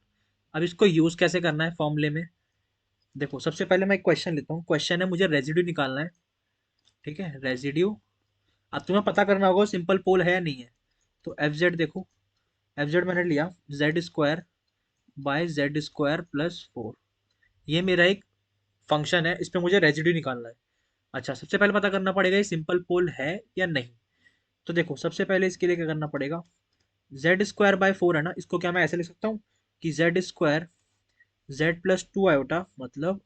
अब इसको यूज कैसे करना है फॉर्मूले में? देखो सबसे पहले मैं एक क्वेश्चन लेता हूँ। क्वेश्चन है मुझे रेजिड्यू निकालना है। ठीक है, रेजिड्यू। अब तुम्हें पता करना होगा सिंपल पोल है या नहीं है। तो एफ जेड देखो, एफ जेड मैंने लिया Z square by Z square plus 4। ये मेरा एक फंक्शन है, इस पे मुझे रेजिड्यू निकालना है। अच्छा, सबसे पहले पता करना पड़ेगा ये सिंपल पोल है या नहीं। तो देखो सबसे पहले इसके लिए क्या करना पड़ेगा, जेड स्क्वायर बाय 4 है ना, इसको क्या मैं ऐसे लिख सकता हूँ कि Z square Z plus 2 iota, मतलब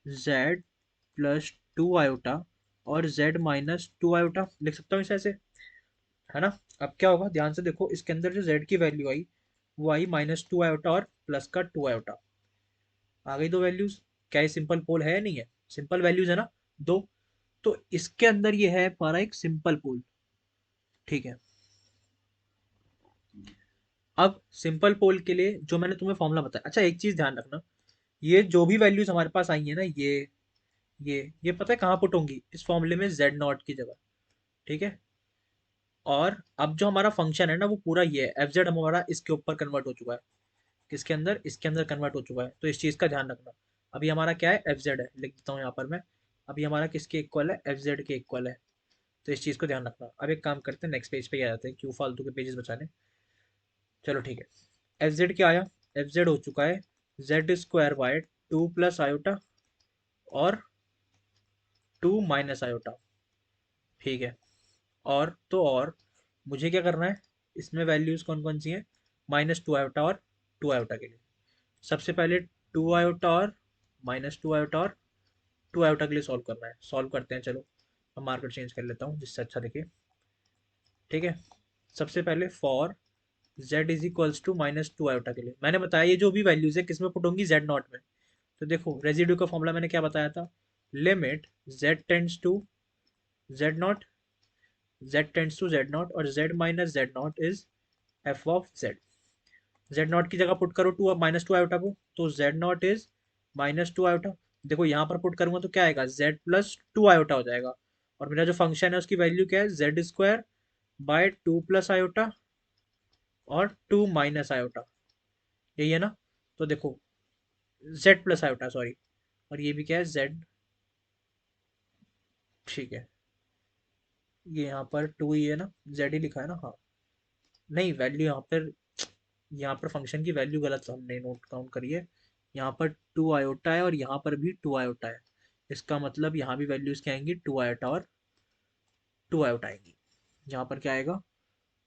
जेड प्लस 2 आयोटा और जेड माइनस 2 आयोटा लिख सकता हूँ इसे ऐसे, है ना। अब क्या होगा, ध्यान से देखो, इसके अंदर जो जेड की वैल्यू आई वो आई -2 आयोटा और प्लस का 2 आयोटा। आ गई दो वैल्यूज। क्या ये सिंपल पोल है या नहीं है? सिंपल वैल्यूज है ना, दो। तो इसके अंदर ये है हमारा एक सिंपल पोल। ठीक है। अब सिंपल पोल के लिए जो मैंने तुम्हें फॉर्मूला बताया, अच्छा एक चीज ध्यान रखना, ये जो भी वैल्यूज हमारे पास आई है ना, ये पता है कहाँ पुट होंगी? इस फॉर्मूले में जेड नॉट की जगह। ठीक है। और अब जो हमारा फंक्शन है ना वो पूरा ये है, एफ जेड हमारा इसके ऊपर कन्वर्ट हो चुका है। किसके अंदर? इसके अंदर कन्वर्ट हो चुका है, तो इस चीज़ का ध्यान रखना। अभी हमारा क्या है, एफ जेड है, लिख देता हूँ यहाँ पर मैं। अभी हमारा किसके इक्वल है? एफ जेड के इक्वल है। तो इस चीज़ को ध्यान रखना। अब एक काम करते हैं, नेक्स्ट पेज पे ही आ जाते हैं, क्यों फालतू के पेजेस बचाने। चलो ठीक है, एफ जेड क्या आया? एफ जेड हो चुका है Z square by 2 plus iota और 2 माइनस आयोटा। ठीक है। और तो और मुझे क्या करना है, इसमें वैल्यूज कौन कौन सी हैं? -2 आयोटा और 2 आयोटा के लिए। सबसे पहले 2 आयोटा और -2 आयोटा और 2 आयोटा के लिए सॉल्व करना है। सॉल्व करते हैं, चलो। अब मार्कर चेंज कर लेता हूँ जिससे अच्छा दिखे। ठीक है। सबसे पहले for z is equals to -2 iota के लिए मैंने बताया ये जो भी वैल्यूज है किस में पुट होंगी, जेड नॉट में। तो देखो रेजिड्यू का फॉर्मूला मैंने क्या बताया था, limit z tends to z naught, z tends to z not और z minus z naught is f of z। Z not की जगह पुट करो -2 आयोटा को, तो जेड नॉट इज -2 आयोटा। देखो यहाँ पर पुट करूंगा तो क्या आएगा, जेड प्लस 2 आयोटा हो जाएगा। और मेरा जो फंक्शन है उसकी वैल्यू क्या है, Z square by 2 plus iota और 2 माइनस आयोटा, यही है ना। तो देखो जेड प्लस आयोटा, सॉरी, और ये भी क्या है, जेड। ठीक है, ये यहाँ पर 2 ही है ना, जेड ही लिखा है ना, हाँ। नहीं, वैल्यू यहाँ पर फंक्शन की वैल्यू गलत हमने नोट काउंट करी है। यहाँ पर 2 आयोटा है और यहाँ पर भी 2 आयोटा है। इसका मतलब यहाँ भी वैल्यूज क्या आएंगी, 2 आयोटा और 2 आयोटा आएंगी। यहाँ पर क्या आएगा,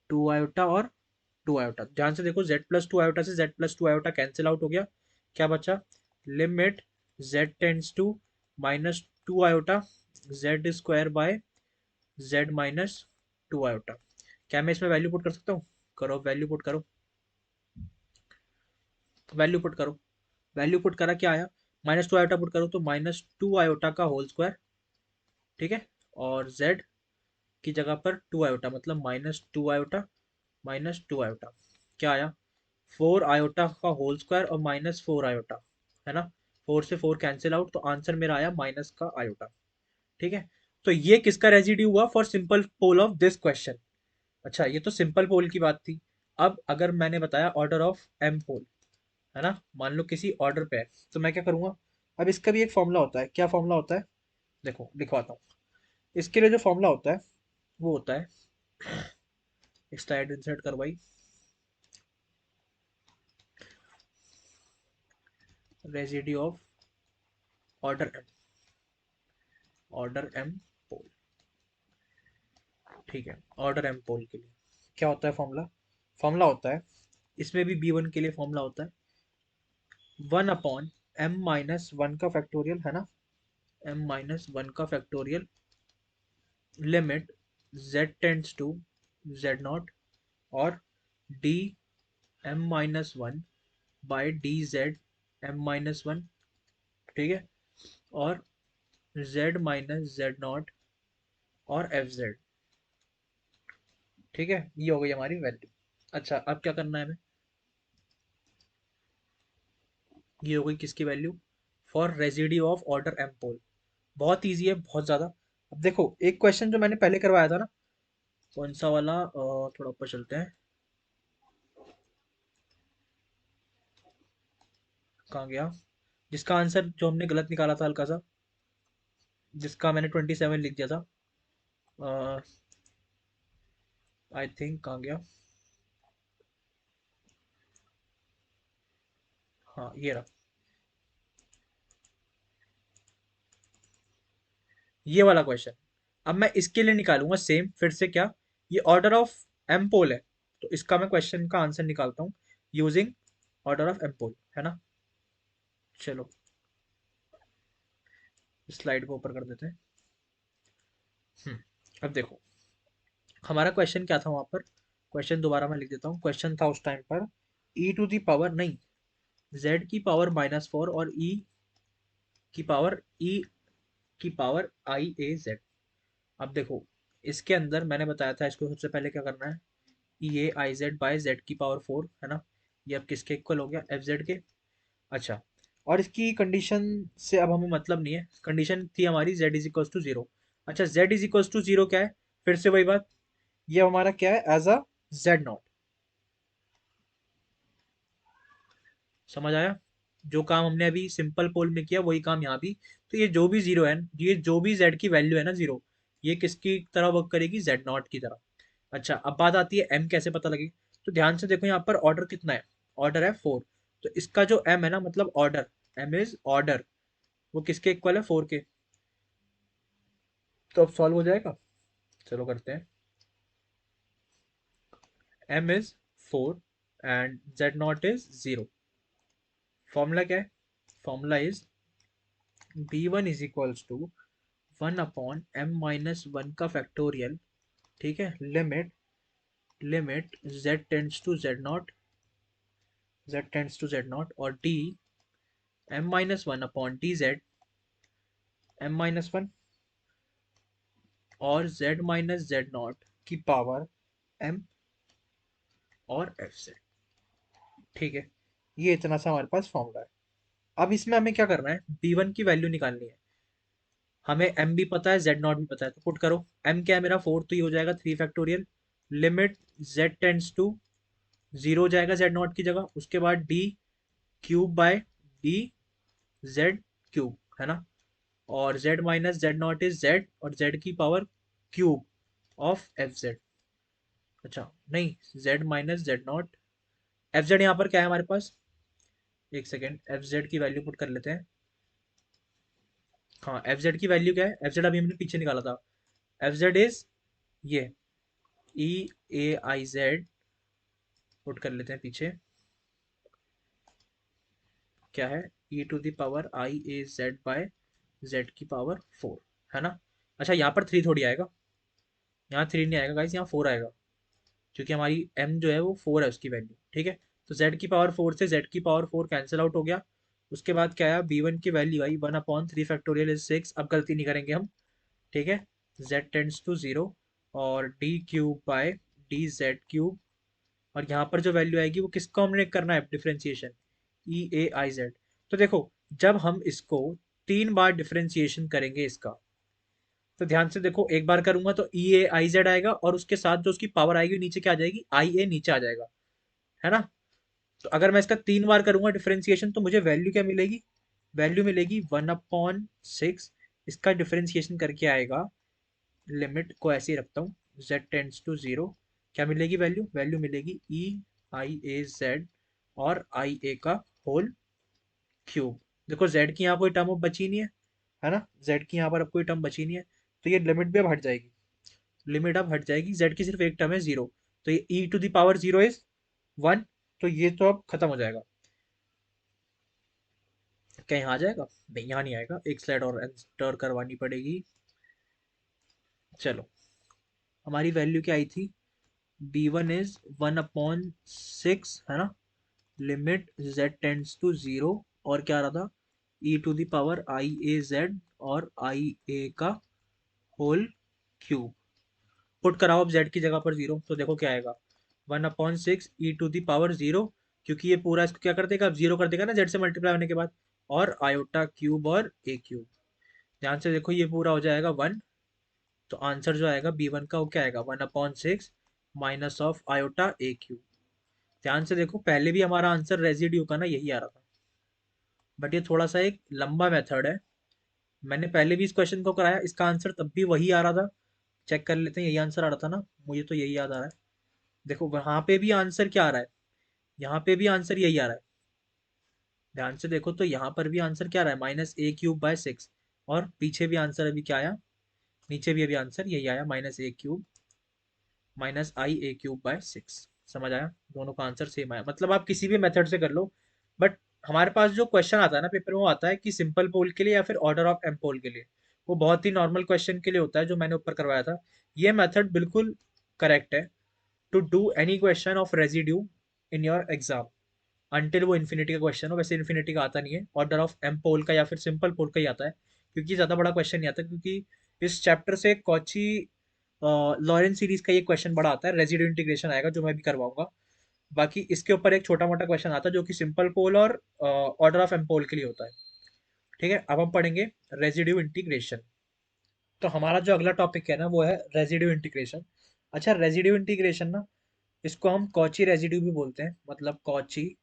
2 आयोटा और 2 आयोटा। ध्यान से देखो, z प्लस 2 आयोटा से z plus 2 iota cancel out हो गया। क्या बचा, limit z tends to -2 iota z square by z minus 2 iota. क्या मैं इसमें वैल्यू पुट कर सकता हूँ? करो, वैल्यू पुट करो, वैल्यू पुट करो। वैल्यू पुट करा, क्या आया, -2 आयोटा पुट करो तो -2 आयोटा का होल स्क्वायर। ठीक है। और z की जगह पर 2 आयोटा, मतलब -2 आयोटा -2 आयोटा। क्या आया, 4 आयोटा का होल स्क्वायर और -4 आयोटा, है ना। 4 से 4 कैंसिल आउट, तो आंसर मेरा आया माइनस का आयोटा। ठीक है। तो ये किसका रेजिड्यू हुआ for simple pole of this question? अच्छा, ये तो सिंपल पोल की बात थी। अब अगर मैंने बताया ऑर्डर ऑफ एम पोल, है ना, मान लो किसी ऑर्डर पे है, तो मैं क्या करूंगा, अब इसका भी एक फॉर्मूला होता है। क्या फॉर्मूला होता है? देखो लिखवाता हूँ। इसके लिए जो फॉर्मूला होता है वो होता है, स्लाइड इंसर्ट करवाई, residue of order m. Order m pole, ठीक है। ऑर्डर एम पोल के लिए क्या होता है फॉर्मूला? फॉर्मूला होता है, इसमें भी बी वन के लिए फॉर्मूला होता है 1/m-1 का फैक्टोरियल, है ना, m-1 का factorial, limit z tends to z not, और d m-1 by d z m-1, ठीक है, और z माइनस जेड नॉट और एफ जेड, ठीक है। ये हो गई हमारी वैल्यू। अच्छा, अब क्या करना है हमें? ये हो गई किसकी value? For residue of order m pole. बहुत ईजी है, बहुत ज़्यादा। अब देखो, एक क्वेश्चन जो मैंने पहले करवाया था ना, कौन सा वाला, थोड़ा ऊपर चलते हैं, कहाँ गया, जिसका आंसर जो हमने गलत निकाला था हल्का सा, जिसका मैंने 27 लिख दिया था, आई थिंक, कहाँ गया, हाँ ये रहा, ये वाला क्वेश्चन। अब मैं इसके लिए निकालूंगा सेम फिर से क्या, ये ऑर्डर ऑफ एम पोल है, तो इसका मैं क्वेश्चन का आंसर निकालता हूँ यूजिंग ऑर्डर ऑफ एम पोल, है ना। चलो स्लाइड को ऊपर कर देते हैं। अब देखो, हमारा क्वेश्चन क्या था वहां पर, क्वेश्चन दोबारा मैं लिख देता हूँ। क्वेश्चन था उस टाइम पर ई टू दी पावर, नहीं, जेड की पावर -4 और ई की पावर, ई की पावर आई ए जेड। अब देखो, इसके अंदर मैंने बताया था इसको सबसे पहले क्या करना है, ई ए आई जेड बाई जेड की पावर 4, है ना। ये अब किसके इक्वल हो गया? एफ जेड के। अच्छा, और इसकी कंडीशन से अब हमें मतलब नहीं है, कंडीशन थी हमारी z is equal to zero. अच्छा, z is equal to zero क्या है? फिर से वही बात, ये हमारा क्या है, एज अ जेड नॉट। समझ आया? जो काम हमने अभी सिंपल पोल में किया वही काम यहाँ भी। तो ये जो भी जीरो है, ये जो भी z की वैल्यू है ना जीरो, ये किसकी तरह वर्क करेगी? जेड नॉट की तरह। अच्छा, अब बात आती है m कैसे पता लगेगी। तो ध्यान से देखो यहाँ पर ऑर्डर कितना है, ऑर्डर है 4। तो इसका जो m है ना, मतलब ऑर्डर, m इज ऑर्डर, वो किसके इक्वल है? 4 के। तो अब सॉल्व हो जाएगा, चलो करते हैं। m is 4 and z naught is 0। Formula क्या है? Formula is b1 is equals to 1/m-1 का फैक्टोरियल, ठीक है, limit, z tends to z not और d m-1 d z m-1 और z नॉट की पावर m और एफ जेड, ठीक है। ये इतना सा हमारे पास फॉर्मूला है। अब इसमें हमें क्या करना है, b1 की वैल्यू निकालनी है। हमें m भी पता है, z नॉट भी पता है, तो पुट करो। m क्या है मेरा? 4, तो ये हो जाएगा 3 factorial, limit z tends to 0 हो जाएगा z नॉट की जगह, उसके बाद d cube by D Z cube, है ना, और z minus z naught is z, और z की power cube of f Z. अच्छा नहीं, z minus z not, F Z यहाँ पर क्या है हमारे पास, एक सेकेंड, एफ जेड की वैल्यू पुट कर लेते हैं। हाँ, एफ जेड की वैल्यू क्या है? एफ जेड अभी हमने पीछे निकाला था, एफ जेड इज ये ई ए आई जेड, पुट कर लेते हैं पीछे, क्या है, e to the power i a z by z की पावर 4, है ना। अच्छा, यहाँ पर 3 थोड़ी आएगा, यहाँ 3 नहीं आएगा गाइस, यहाँ 4 आएगा, क्योंकि हमारी m जो है वो 4 है उसकी वैल्यू, ठीक है। तो z की पावर 4 से z की पावर 4 कैंसिल आउट हो गया। उसके बाद क्या आया, b1 की वैल्यू आई 1/3 फैक्टोरियल इज 6। अब गलती नहीं करेंगे हम, ठीक है, z टेंड्स टू 0 और D cube by D Z cube, और यहाँ पर जो वैल्यू आएगी वो किसको हमने करना है differentiation, E A I Z. तो देखो, जब हम इसको 3 बार डिफरेंशिएशन करेंगे इसका, तो ध्यान से देखो, एक बार करूंगा तो ई ए आई जेड आएगा, और उसके साथ जो उसकी पावर आएगी नीचे क्या आ जाएगी, आई ए नीचे आ जाएगा, है ना। तो अगर मैं इसका 3 बार करूंगा डिफरेंशिएशन, तो मुझे वैल्यू क्या मिलेगी, वैल्यू मिलेगी 1/6। इसका डिफरेंशिएशन करके आएगा, लिमिट को ऐसे ही रखता हूँ, z टेंड्स टू 0, क्या मिलेगी वैल्यू, वैल्यू मिलेगी ई आई ए जेड और आई ए का होल क्यूब। देखो z की यहाँ कोई टर्म बची नहीं है, है ना, z की यहाँ पर अब कोई टर्म बची नहीं है, तो ये लिमिट भी अब हट जाएगी, लिमिट अब हट जाएगी, z की सिर्फ एक टर्म है 0, तो ये e to the power 0 is 1, तो ये तो अब खत्म हो जाएगा। क्या यहाँ आ जाएगा? नहीं, यहाँ नहीं आएगा, एक स्लाइड और एंटर करवानी पड़ेगी। चलो, हमारी वैल्यू क्या आई थी, b1 इज 1/6, है ना, लिमिट z टेंड्स टू 0, और क्या आ रहा था, e to the power i a z और i a का होल क्यूब। पुट कराओ अब z की जगह पर 0, तो देखो क्या आएगा, 1/6 ई टू दी पावर 0, क्योंकि ये पूरा इसको क्या कर देगा, अब 0 कर देगा ना z से मल्टीप्लाई होने के बाद, और आयोटा क्यूब और a क्यूब। ध्यान से देखो, ये पूरा हो जाएगा 1, तो आंसर जो आएगा b1 का वो क्या आएगा, 1/6 minus of iota a cube. ध्यान से देखो, पहले भी हमारा आंसर रेजिड्यू का ना यही आ रहा था, बट ये थोड़ा सा एक लंबा मेथड है। मैंने पहले भी इस क्वेश्चन को कराया, इसका आंसर तब भी वही आ रहा था। चेक कर लेते हैं, यही आंसर आ रहा था ना, मुझे तो यही याद आ रहा है। देखो वहां पे भी आंसर क्या आ रहा है, यहाँ पे भी आंसर यही आ रहा है। ध्यान से देखो, तो यहाँ पर भी आंसर क्या आ रहा है, -a³/6, और पीछे भी आंसर अभी क्या आया, नीचे भी अभी आंसर यही आया, -a³ -i⁴/6। समझ आया, दोनों का आंसर सेम आया, मतलब आप किसी भी मेथड से कर लो। बट हमारे पास जो क्वेश्चन आता है ना पेपर में, वो आता है कि सिंपल पोल के लिए या फिर ऑर्डर ऑफ एम पोल के लिए, वो बहुत ही नॉर्मल क्वेश्चन के लिए होता है जो मैंने ऊपर करवाया था। ये मेथड बिल्कुल करेक्ट है to do any question of residue in your exam, until वो इन्फिनिटी का क्वेश्चन हो। वैसे इन्फिनिटी का आता नहीं है, ऑर्डर ऑफ एम पोल का या फिर सिंपल पोल का ही आता है, क्योंकि ज़्यादा बड़ा क्वेश्चन नहीं आता, क्योंकि इस चैप्टर से कॉची लॉरेंस सीरीज का ये क्वेश्चन बड़ा आता है, रेजिड्यू इंटीग्रेशन आएगा जो मैं भी करवाऊंगा। बाकी इसके ऊपर एक छोटा मोटा क्वेश्चन आता है जो कि सिंपल पोल और ऑर्डर ऑफ एम पोल के लिए होता है। ठीक है, अब हम पढ़ेंगे रेजिड्यू इंटीग्रेशन। तो हमारा जो अगला टॉपिक है ना, वो है रेजिड्यू इंटीग्रेशन। अच्छा, रेजिड्यू इंटीग्रेशन ना, इसको हम कॉची रेजिड्यू भी बोलते हैं, मतलब कॉची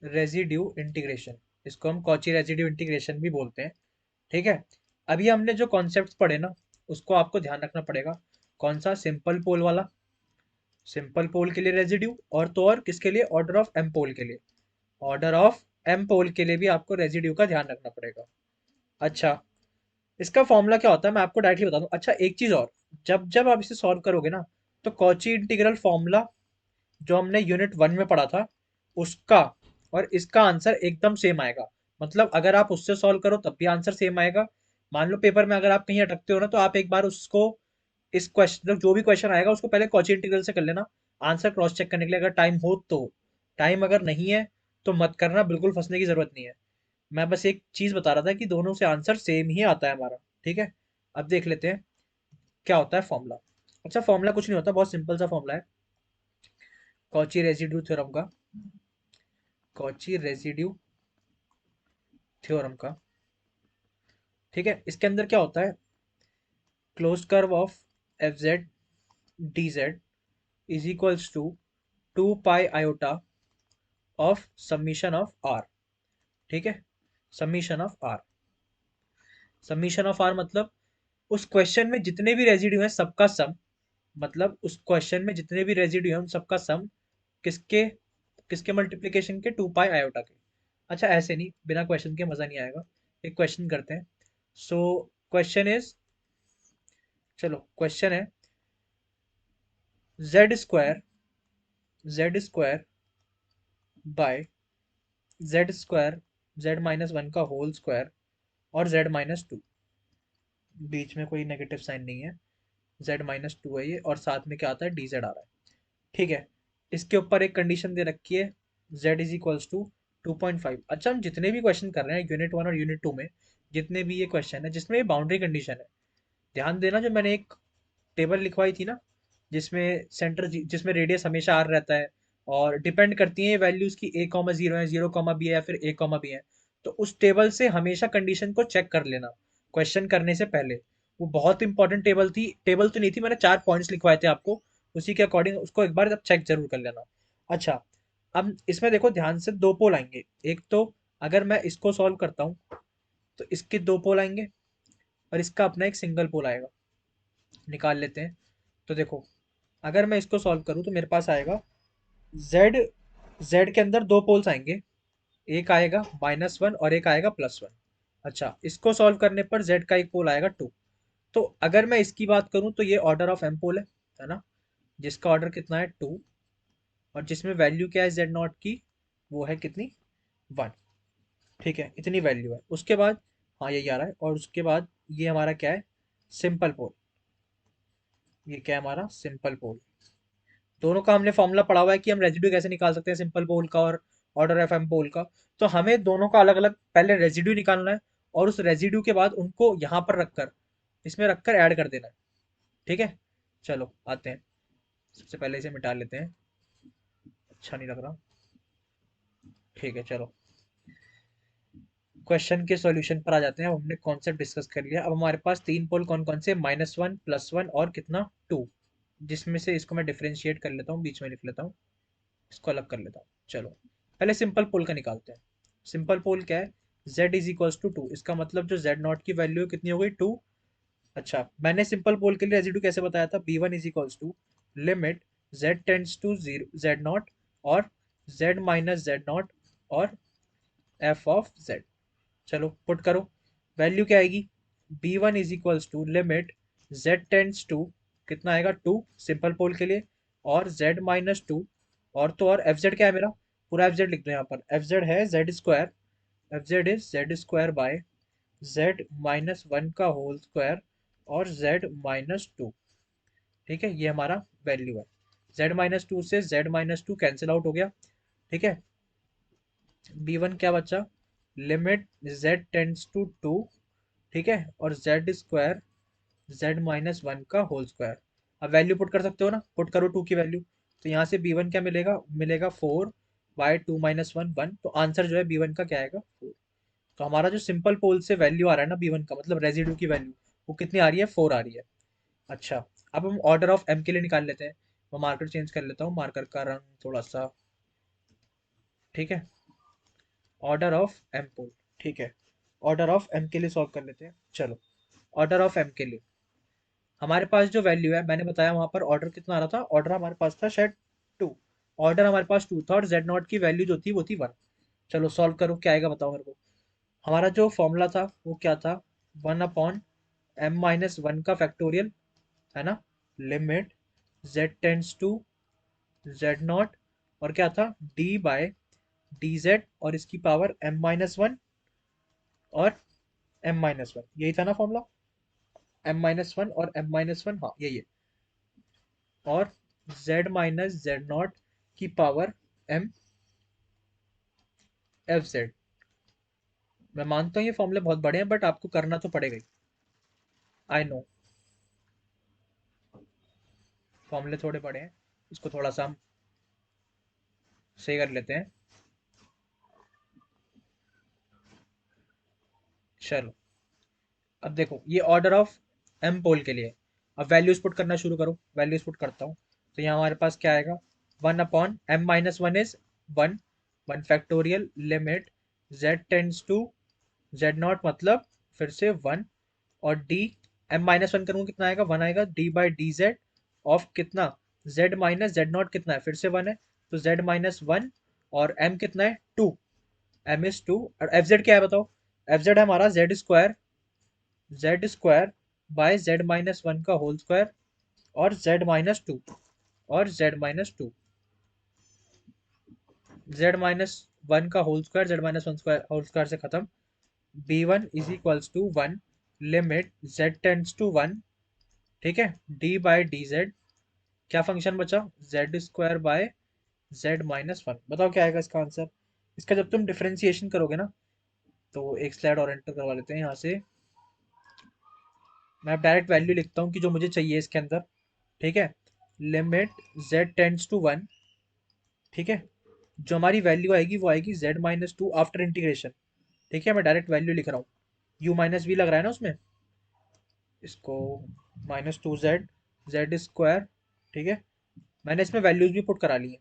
रेजिड्यू इंटीग्रेशन, इसको हम कॉची रेजिड्यू इंटीग्रेशन भी बोलते हैं। ठीक है, अभी हमने जो कॉन्सेप्ट्स पढ़े ना, उसको आपको ध्यान रखना पड़ेगा। कौन सा, सिंपल पोल वाला, सिंपल पोल के लिए रेजिड्यू, और तो और किसके लिए, ऑर्डर ऑफ एम पोल के लिए, ऑर्डर ऑफ एम पोल के लिए भी आपको रेजिड्यू का ध्यान रखना पड़ेगा। अच्छा, इसका फॉर्मूला क्या होता है मैं आपको डायरेक्टली बता दूं। अच्छा, एक चीज और, जब जब आप इसे सॉल्व करोगे ना, तो कॉची इंटीग्रल फॉर्मूला जो हमने यूनिट 1 में पढ़ा था, उसका और इसका आंसर एकदम सेम आएगा। मतलब अगर आप उससे सॉल्व करो तब भी आंसर सेम आएगा। मान लो पेपर में अगर आप कहीं अटकते हो ना, तो आप एक बार उसको, इस क्वेश्चन जो भी क्वेश्चन आएगा उसको पहले कॉची इंटीग्रल से कर लेना, आंसर क्रॉस चेक करने के लिए, अगर टाइम हो तो। टाइम अगर नहीं है तो मत करना, बिल्कुल फंसने की जरूरत नहीं है। मैं बस एक चीज बता रहा था कि दोनों से आंसर सेम ही आता है हमारा। ठीक है, अब देख लेते हैं क्या होता है फॉर्मूला। अच्छा, फॉर्मूला कुछ नहीं होता, बहुत सिंपल सा फॉर्मूला है कॉची रेजिड्यू थ्योरम का, कॉची रेजिड्यू थ्योरम का। ठीक है, इसके अंदर क्या होता है, close curve of f z d z is equals to 2 pi iota of summation of r. ठीक है, summation of r, summation of r मतलब उस क्वेश्चन में जितने भी रेजिड्यू हैं सबका सम, मतलब उस क्वेश्चन में जितने भी रेजिड्यू हैं उन सबका सम, किसके किसके मल्टीप्लिकेशन के, 2 पाई आयोटा के। अच्छा, ऐसे नहीं, बिना क्वेश्चन के मजा नहीं आएगा, एक क्वेश्चन करते हैं। सो क्वेश्चन इज, चलो क्वेश्चन है, Z square, Z square by Z square, z-1 का होल स्क्वायर और z-2, बीच में कोई नेगेटिव साइन नहीं है, z-2 है ये, और साथ में क्या आता है, dz आ रहा है। ठीक है, इसके ऊपर एक कंडीशन दे रखी है, z इज इक्वल्स टू 2.5। अच्छा, हम जितने भी क्वेश्चन कर रहे हैं यूनिट 1 और यूनिट 2 में, जितने भी ये क्वेश्चन है जिसमें ये बाउंड्री कंडीशन है, ध्यान देना, जो मैंने एक टेबल लिखवाई थी ना, जिसमें सेंटर, जिसमें रेडियस हमेशा आर रहता है, और डिपेंड करती है वैल्यूज की, a,0 है, 0,b है, या फिर a,b है। तो उस टेबल से हमेशा कंडीशन को चेक कर लेना क्वेश्चन करने से पहले। वो बहुत इंपॉर्टेंट टेबल थी, टेबल तो नहीं थी, मैंने 4 पॉइंट्स लिखवाए थे आपको, उसी के अकॉर्डिंग उसको एक बार चेक जरूर कर लेना। अच्छा, अब इसमें देखो ध्यान से, दो पोल आएंगे, एक तो अगर मैं इसको सॉल्व करता हूँ तो इसके दो पोल आएंगे, और इसका अपना एक सिंगल पोल आएगा, निकाल लेते हैं। तो देखो, अगर मैं इसको सॉल्व करूँ तो मेरे पास आएगा z, z के अंदर दो पोल्स आएंगे, एक आएगा -1 और एक आएगा +1। अच्छा, इसको सॉल्व करने पर z का एक पोल आएगा 2। तो अगर मैं इसकी बात करूं तो ये ऑर्डर ऑफ m पोल है ना, जिसका ऑर्डर कितना है 2, और जिसमें वैल्यू क्या है z नॉट की, वो है कितनी, 1। ठीक है, इतनी वैल्यू है। उसके बाद हाँ यही आ रहा है, और उसके बाद ये हमारा क्या है, सिंपल पोल। ये क्या है हमारा सिंपल पोल। दोनों का हमने फॉर्मूला पढ़ा हुआ है कि हम रेजिड्यू कैसे निकाल सकते हैं, सिंपल पोल का और ऑर्डर एफ एम पोल का। तो हमें दोनों का अलग अलग पहले रेजिड्यू निकालना है, और उस रेजिड्यू के बाद उनको यहाँ पर रखकर, इसमें रखकर ऐड कर देना है। ठीक है, चलो आते हैं। सबसे पहले इसे मिटा लेते हैं, अच्छा नहीं लग रहा। ठीक है, चलो क्वेश्चन के सॉल्यूशन पर आ जाते हैं। अब हमने कॉन्सेप्ट डिस्कस कर लिया। अब हमारे पास तीन पोल कौन कौन से, -1 +1 और कितना 2, जिसमें से इसको मैं डिफरेंशिएट कर लेता हूँ, बीच में लिख लेता हूँ, इसको अलग कर लेता हूँ। चलो पहले सिंपल पोल का निकालते हैं। सिंपल पोल क्या है, z इज इक्वल्स टू 2। इसका मतलब जो z नॉट की वैल्यू है कितनी हो गई, 2। अच्छा, मैंने सिंपल पोल के लिए रेजिड्यू कैसे बताया था, b1 is equals to limit z tends to 0 z not और z माइनस z नॉट और f ऑफ z। चलो पुट करो, वैल्यू क्या आएगी, b1 is equals to limit z tends to, कितना आएगा 2 सिंपल पोल के लिए, और z माइनस 2, और तो और एफ जेड क्या है मेरा, पूरा एफ जेड लिख दो यहाँ पर। एफ जेड है Z square, F Z is Z square by z minus 1 का होल स्क्वायर और जेड माइनस 2। ठीक है, ये हमारा वैल्यू है। जेड माइनस 2 से जेड माइनस 2 कैंसिल आउट हो गया। ठीक है, बी वन क्या बचा, लिमिट जेड टेंड्स टू 2, ठीक है, और जेड स्क्वायर जेड माइनस 1 का होल स्क्वायर। अब वैल्यू पुट कर सकते हो ना, पुट करो 2 की वैल्यू। तो यहाँ से बी वन क्या मिलेगा, मिलेगा 4 बाय 2 माइनस 1 1। तो आंसर जो है बी वन का क्या आएगा, 4। तो हमारा जो सिंपल पोल से वैल्यू आ रहा है ना बी वन का, मतलब रेजिड्यू की वैल्यू, वो कितनी आ रही है, 4 आ रही है। अच्छा, अब हम ऑर्डर ऑफ एम के लिए निकाल लेते हैं। मैं मार्कर चेंज कर लेता हूँ, मार्कर का रंग थोड़ा सा। ठीक है, ऑर्डर ऑफ एम पोल। ठीक है, ऑर्डर ऑफ एम के लिए सॉल्व कर लेते हैं। चलो, ऑर्डर ऑफ एम के लिए हमारे पास जो वैल्यू है, मैंने बताया वहां पर ऑर्डर कितना आ रहा था, ऑर्डर हमारे पास था शायद 2। ऑर्डर हमारे पास 2 था, और जेड नॉट की वैल्यू जो थी वो थी 1। चलो सॉल्व करो, क्या आएगा बताओ मेरे को। हमारा जो फॉर्मूला था वो क्या था, 1/m-1 का फैक्टोरियल, है ना, limit z tends to z not, और क्या था, d बाय डी जेड, और इसकी पावर m-1 और m-1, यही था ना फॉर्मूला, m-1 और m-1, हाँ यही है। और z माइनस जेड नॉट की पावर m एफ जेड। मैं मानता हूँ ये फॉर्मूले बहुत बड़े हैं, बट आपको करना तो पड़ेगा ही। आई नो फॉर्मूले थोड़े बड़े हैं, इसको थोड़ा सा हम सही कर लेते हैं। चलो, अब देखो ये ऑर्डर ऑफ एम पोल के लिए। अब वैल्यूज पुट करना शुरू करो, वैल्यूज पुट करता हूँ। तो यहाँ हमारे पास क्या आएगा, 1/m-1 is 1, 1 factorial limit z tends to z naught, मतलब फिर से 1, और डी, m-1 करूँगा कितना आएगा, 1 आएगा, D by d Z of कितना, z माइनस जेड नॉट कितना है, फिर से 1 है, तो z माइनस 1, और m कितना है 2, m इज 2, और एफ जेड क्या है बताओ, एफ जेड है हमारा z square by z minus 1 का होल स्क्वायर और जेड माइनस 2, और जेड माइनस 2, जेड माइनस 1 का whole square, z minus 1 square whole square से खत्म। B one is equals to 1 limit z tends to 1, ठीक है, डी बाई डी जेड, क्या function बचा, z square by z minus 1। बताओ क्या आएगा इसका आंसर। इसका जब तुम डिफरेंशिएशन करोगे ना, तो एक स्लाइड और एंटर करवा लेते हैं यहाँ से। मैं डायरेक्ट वैल्यू लिखता हूँ कि जो मुझे चाहिए इसके अंदर। ठीक है, लिमिट z टेंड्स टू 1, ठीक है, जो हमारी वैल्यू आएगी वो आएगी z माइनस 2 आफ्टर इंटीग्रेशन। ठीक है, मैं डायरेक्ट वैल्यू लिख रहा हूँ, u माइनस वी लग रहा है ना उसमें, इसको -2z जेड स्क्वायर। ठीक है, मैंने इसमें वैल्यूज भी पुट करा ली है।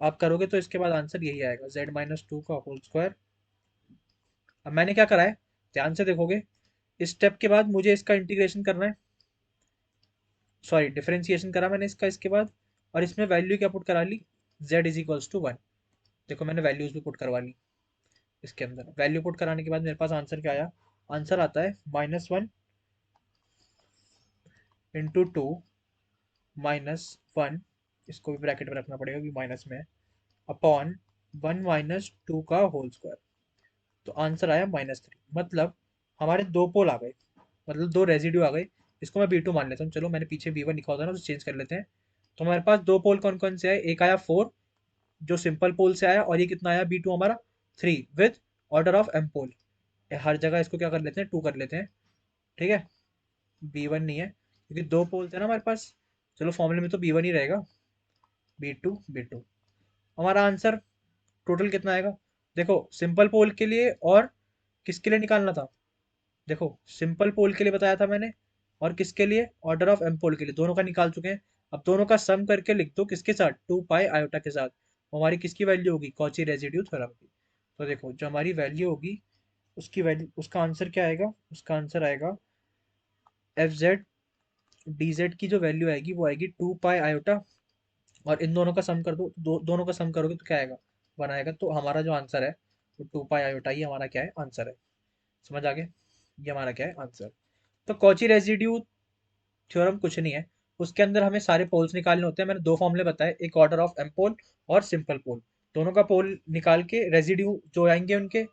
आप करोगे तो इसके बाद आंसर यही आएगा, z-2 का होल स्क्वायर। अब मैंने क्या करा है, ध्यान से देखोगे, इस स्टेप के बाद मुझे इसका इंटीग्रेशन करना है, सॉरी डिफरेंशिएशन करा मैंने इसका इसके बाद, और इसमें वैल्यू क्या पुट करा ली, z इज इक्वल्स टू 1। देखो मैंने वैल्यूज भी पुट करवा ली। इसके अंदर वैल्यू पुट कराने के बाद मेरे पास आंसर क्या आया, आंसर आता है -1 इंटू 2 -1, इसको भी ब्रैकेट में रखना पड़ेगा कि माइनस में है, अपॉन 1 - 2 का होल स्क्वायर। तो आंसर आया -3। मतलब हमारे दो पोल आ गए, मतलब दो रेजिड्यू आ गए। इसको मैं B2 मान लेता हूँ, चलो मैंने पीछे B1 लिखा होता है ना, उसे चेंज कर लेते हैं। तो हमारे पास दो पोल कौन कौन से आए, एक आया 4 जो सिंपल पोल से आया, और ये कितना आया B2 हमारा 3 विद ऑर्डर ऑफ एम पोल। हर जगह इसको क्या कर लेते हैं, 2 कर लेते हैं, ठीक है। B1 नहीं है क्योंकि दो पोल थे ना हमारे पास, चलो फॉर्मूले में तो B1 ही रहेगा, B2 हमारा आंसर टोटल कितना आएगा। देखो सिंपल पोल के लिए और किसके लिए निकालना था, देखो सिंपल पोल के लिए बताया था मैंने, और किसके लिए, ऑर्डर ऑफ एम पोल के लिए, दोनों का निकाल चुके हैं। अब दोनों का सम करके लिख दो किसके साथ, 2 पाई आयोटा के साथ। हमारी किसकी वैल्यू होगी, कॉची रेजिड्यू थ्योरम की। तो देखो जो हमारी वैल्यू होगी, उसकी वैल्यू, उसका आंसर क्या आएगा, उसका आंसर आएगा एफ जेड डी जेड की जो वैल्यू आएगी वो आएगी 2 पाई आयोटा, और इन दोनों का सम कर दो, दोनों का सम करोगे तो क्या आएगा, 1 आएगा। तो हमारा जो आंसर है वो 2 पाई आयोटा ही हमारा क्या है, आंसर है। समझ आ गया, ये हमारा क्या है, आंसर। तो कॉची रेजिड्यू थ्योरम कुछ नहीं है, उसके अंदर हमें सारे पोल्स निकालने होते हैं। मैंने दो फॉर्मूले बताए, एक ऑर्डर ऑफ एम पोल और सिंपल पोल। दोनों का पोल निकाल के रेजिड्यू जो आएंगे उनके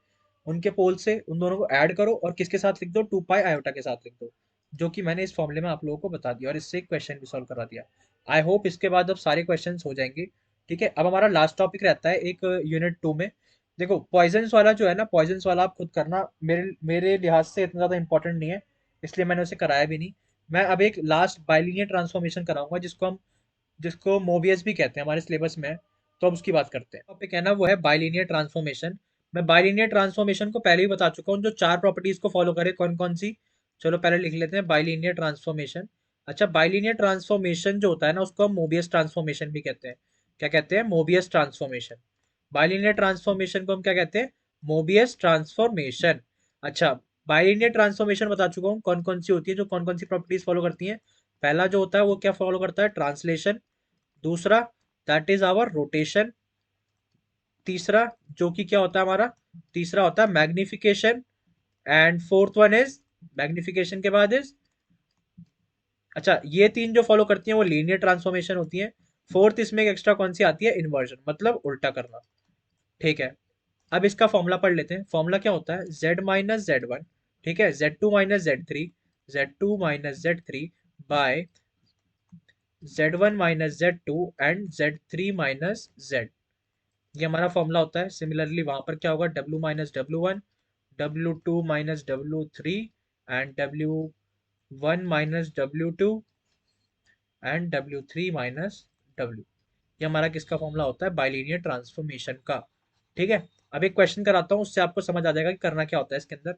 उनके पोल से उन दोनों को ऐड करो और किसके साथ लिख दो, 2 पाई आयोटा के साथ लिख दो, जो कि मैंने इस फॉर्मूले में आप लोगों को बता दिया, और इससे एक क्वेश्चन भी सॉल्व करा दिया। आई होप इसके बाद अब सारे क्वेश्चन हो जाएंगे। ठीक है, अब हमारा लास्ट टॉपिक रहता है एक यूनिट 2 में। देखो पॉइजन्स वाला जो है ना, पॉइजन्स वाला आप खुद करना, मेरे मेरे लिहाज से इतना ज़्यादा इंपॉर्टेंट नहीं है, इसलिए मैंने उसे कराया भी नहीं। मैं अब एक लास्ट बाइलिनियर ट्रांसफॉर्मेशन कराऊंगा, जिसको मोबियस भी कहते हैं, हमारे सिलेबस में है। तो अब उसकी बात करते हैं। टॉपिक है ना वो है बाइलिनियर ट्रांसफॉर्मेशन। मैं बाइलिनियर ट्रांसफॉर्मेशन को पहले ही बता चुका हूँ, जो चार प्रॉपर्टीज को फॉलो करे, कौन कौन सी। चलो पहले लिख लेते हैं बाइलिनियर ट्रांसफॉर्मेशन। अच्छा, बाइलिनियर ट्रांसफॉर्मेशन जो होता है ना, उसको हम मोबियस ट्रांसफॉर्मेशन भी कहते हैं। क्या कहते हैं, मोबियस ट्रांसफॉर्मेशन। बाइलिनियर ट्रांसफॉर्मेशन को हम क्या कहते हैं, मोबियस ट्रांसफॉर्मेशन। अच्छा, बाइलिनियर ट्रांसफॉर्मेशन बता चुका हूँ कौन कौन सी होती है, जो कौन कौन सी प्रॉपर्टीज फॉलो करती हैं। पहला जो होता है वो क्या फॉलो करता है, ट्रांसलेशन। दूसरा, दैट इज आवर रोटेशन। तीसरा, जो कि क्या होता है हमारा, तीसरा होता है magnification. And fourth one is, magnification के बाद इज, अच्छा ये तीन जो फॉलो करती हैं वो लीनियर ट्रांसफॉर्मेशन होती है। फोर्थ इसमें एक एक्स्ट्रा कौन सी आती है, इन्वर्जन, मतलब उल्टा करना। ठीक है, अब इसका फॉर्मूला पढ़ लेते हैं। फॉर्मूला क्या होता है, z - z1, ठीक है, z2 - z3, z2 - z3 bye z1 - z2 and z3 - z। ये हमारा फॉर्मूला होता है। सिमिलरली वहां पर क्या होगा, W - W1, W2 - W3 and W1 - W2 and W3 - W। ये हमारा किसका फॉर्मूला होता है, बाइलिनियर ट्रांसफॉर्मेशन का। ठीक है, अब एक क्वेश्चन कराता हूँ, उससे आपको समझ आ जाएगा कि करना क्या होता है इसके अंदर।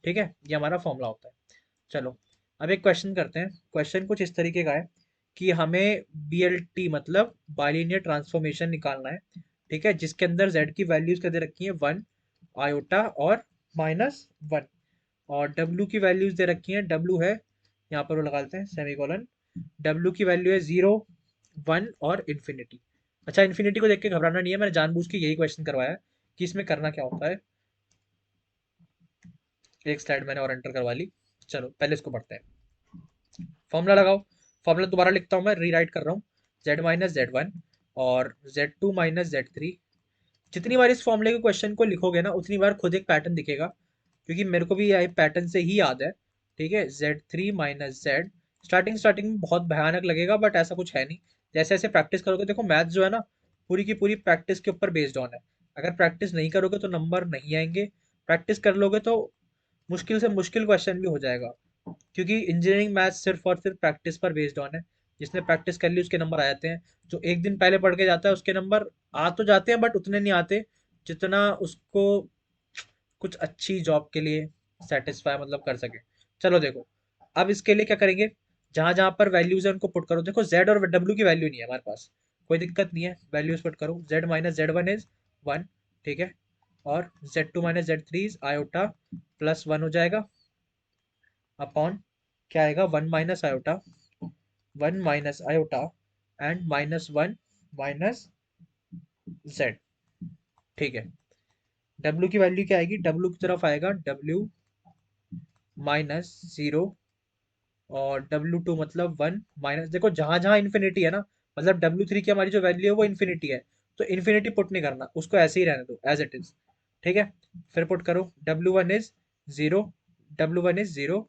ठीक है, ये हमारा फॉर्मूला होता है। चलो अब एक क्वेश्चन करते हैं। क्वेश्चन कुछ इस तरीके का है कि हमें BLT मतलब बाइलिनियर ट्रांसफॉर्मेशन निकालना है। ठीक है, जिसके अंदर z की वैल्यूज क्या दे रखी है, 1 आयोटा और -1, और w की वैल्यूज दे रखी हैं, w है यहाँ पर वो लगा लेते हैं सेमीकोलन, w की वैल्यू है 0, 1 और इन्फिनिटी। अच्छा, इन्फिनिटी को देख के घबराना नहीं है, मैंने जानबूझ के यही क्वेश्चन करवाया है कि इसमें करना क्या होता है। एक स्लाइड मैंने और एंटर करवा ली। चलो पहले इसको पढ़ते हैं। फॉर्मूला लगाओ। फॉर्मूला दोबारा लिखता हूँ, मैं रीराइट कर रहा हूँ। z - z1 और z2 - z3। जितनी बार इस फॉर्मूले के क्वेश्चन को लिखोगे ना, उतनी बार खुद एक पैटर्न दिखेगा, क्योंकि मेरे को भी यह पैटर्न से ही याद है। ठीक है, z3 - z। स्टार्टिंग स्टार्टिंग में बहुत भयानक लगेगा, बट ऐसा कुछ है नहीं। जैसे जैसे प्रैक्टिस करोगे, देखो मैथ जो है ना, पूरी की पूरी प्रैक्टिस के ऊपर बेस्ड ऑन है। अगर प्रैक्टिस नहीं करोगे तो नंबर नहीं आएंगे, प्रैक्टिस कर लोगे तो मुश्किल से मुश्किल क्वेश्चन भी हो जाएगा, क्योंकि इंजीनियरिंग मैथ सिर्फ और सिर्फ प्रैक्टिस पर बेस्ड ऑन है। जिसने प्रैक्टिस कर ली उसके नंबर आ जाते हैं, जो एक दिन पहले पढ़ के जाता है उसके नंबर आ तो जाते हैं, बट उतने नहीं आते जितना उसको कुछ अच्छी जॉब के लिए सेटिस्फाई मतलब कर सके। चलो देखो, अब इसके लिए क्या करेंगे, जहां जहां पर वैल्यूज है उनको पुट करो। देखो z और w की वैल्यू नहीं है हमारे पास, कोई दिक्कत नहीं है, वैल्यूज पुट करो। z - z1 इज 1, ठीक है, और z2 - z3 इज आयोटा +1 हो जाएगा, अपॉन क्या आएगा, 1 - आयोटा, 1 - आयोटा एंड -1 - z। ठीक है, डब्ल्यू की वैल्यू क्या आएगी, डब्ल्यू की तरफ आएगा डब्ल्यू -0 और W2 मतलब 1 माइनस, देखो जहां जहां इन्फिनिटी है ना, मतलब W3 की हमारी जो वैल्यू है वो इन्फिनिटी है, तो इन्फिनिटी पुट नहीं करना, उसको ऐसे ही रहने दो एज इट इज। ठीक है, फिर पुट करो W1 is 0, W1 is 0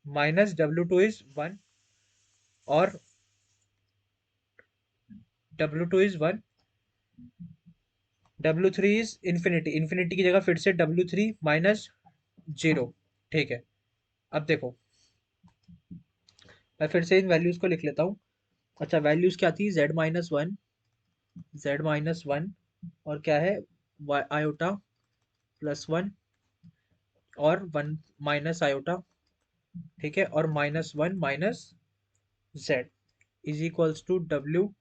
minus W2 is 1 और W2 is 1, W3 is infinity, infinity की जगह फिर से W3 माइनस 0। ठीक है, अब देखो मैं फिर से इन वैल्यूज को लिख लेता हूँ। अच्छा, वैल्यूज क्या थी, Z-1, Z-1 और क्या है, आयोटा +1 और 1 माइनस आयोटा। ठीक है, और -1 minus z is equals to डब्ल्यू।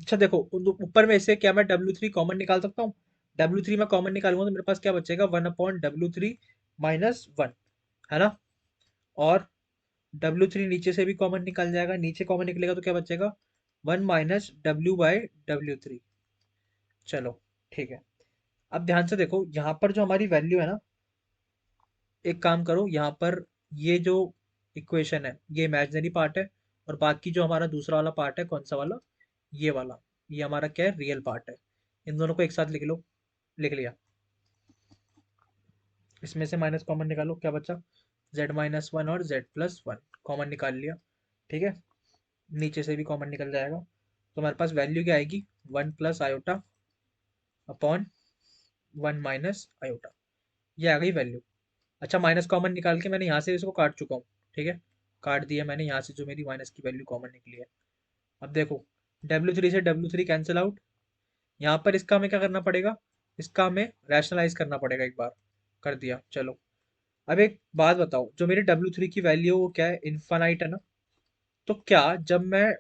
अच्छा देखो, ऊपर में से क्या मैं W3 कॉमन निकाल सकता हूँ, W3 मैं कॉमन निकालूंगा तो मेरे पास क्या बचेगा, 1/W3 -1, है ना। और W3 नीचे से भी कॉमन निकल जाएगा, नीचे कॉमन निकलेगा तो क्या बचेगा, 1 माइनस W/W3। चलो ठीक है, अब ध्यान से देखो यहाँ पर जो हमारी वैल्यू है ना, एक काम करो यहाँ पर, ये जो इक्वेशन है ये इमेजिनरी पार्ट है, और बाकी जो हमारा दूसरा वाला पार्ट है, कौन सा वाला, ये वाला, ये हमारा क्या है, रियल पार्ट है। इन दोनों को एक साथ लिख लो, लिख लिया। इसमें से माइनस कॉमन निकालो, क्या बचा, Z-1 और Z+1 कॉमन निकाल लिया। ठीक है, नीचे से भी कॉमन निकल जाएगा, तो हमारे पास वैल्यू क्या आएगी, 1 plus iota upon 1 minus iota, ये आ गई वैल्यू। अच्छा, माइनस कॉमन निकाल के मैंने यहाँ से इसको काट चुका हूँ। ठीक है, काट दिया मैंने यहाँ से, जो मेरी माइनस की वैल्यू कॉमन निकली है। अब देखो W3 से W3 कैंसिल आउट, यहाँ पर इसका हमें क्या करना पड़ेगा, इसका हमें रैशनलाइज करना पड़ेगा एक बार, कर दिया। चलो, अब एक बात बताओ, जो मेरी W3 की वैल्यू वो क्या है, इनफाइनाइट है ना, तो क्या जब मैं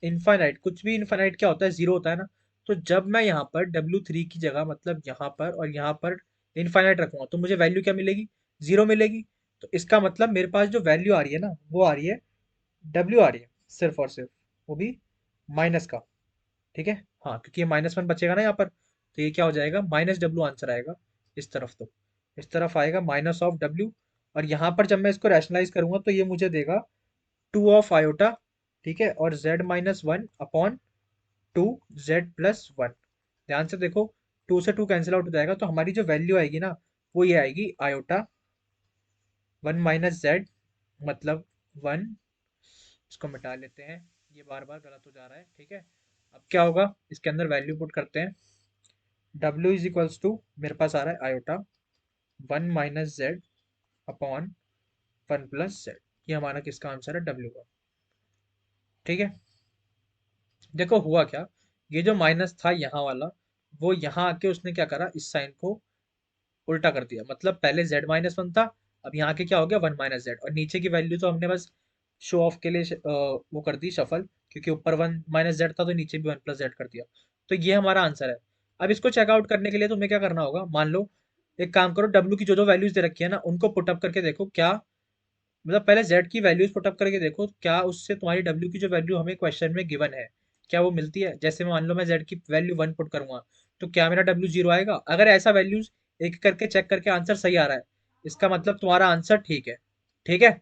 इनफाइनाइट, कुछ भी इनफाइनाइट क्या होता है, जीरो होता है ना, तो जब मैं यहाँ पर W3 की जगह मतलब यहाँ पर और यहाँ पर इनफाइनाइट रखूंगा तो मुझे वैल्यू क्या मिलेगी, जीरो मिलेगी। तो इसका मतलब मेरे पास जो वैल्यू आ रही है ना, वो आ रही है, W आ रही है सिर्फ और सिर्फ, वो भी माइनस का। ठीक है, हाँ, क्योंकि ये -1 बचेगा ना यहाँ पर, तो ये क्या हो जाएगा, -W आंसर आएगा इस तरफ, तो इस तरफ आएगा -W। और यहाँ पर जब मैं इसको रैशनलाइज करूंगा तो ये मुझे देगा 2 ठीक है, और Z-1/2 Z+1। ध्यान से देखो, 2 से 2 कैंसिल आउट हो जाएगा, तो हमारी जो वैल्यू आएगी ना, वो ये आएगी, आयोटा 1 - Z मतलब 1। इसको मिटा लेते हैं, ये बार बार गलत हो जा रहा है। ठीक है, अब क्या होगा, इसके अंदर वैल्यू पुट करते हैं, W इज इक्वल्स टू, मेरे पास आ रहा है आयोटा 1 - Z अपॉन 1 + Z। ये हमारा किसका आंसर है, W का। ठीक है, देखो हुआ क्या, ये जो माइनस था यहाँ वाला, वो यहाँ आके उसने क्या करा, इस साइन को उल्टा कर दिया, मतलब पहले Z-1 था, अब यहाँ के क्या हो गया, 1 - Z, और नीचे की वैल्यू तो हमने बस शो ऑफ के लिए वो कर दी शफल, क्योंकि ऊपर 1 - Z था तो नीचे भी 1 + Z कर दिया। तो ये हमारा आंसर है। अब इसको चेकआउट करने के लिए तुम्हें क्या करना होगा, मान लो एक काम करो, W की जो जो वैल्यूज दे रखी है ना, उनको पुटअप करके देखो क्या, मतलब पहले Z की वैल्यूज पुटअप करके देखो क्या उससे तुम्हारी W की जो वैल्यू हमें क्वेश्चन में गिवन है, क्या वो मिलती है। जैसे मान लो मैं Z की वैल्यू 1 पुट करूंगा, तो क्या मेरा W 0 आएगा, अगर ऐसा वैल्यूज एक करके चेक करके आंसर सही आ रहा है, इसका मतलब तुम्हारा आंसर ठीक है। ठीक है,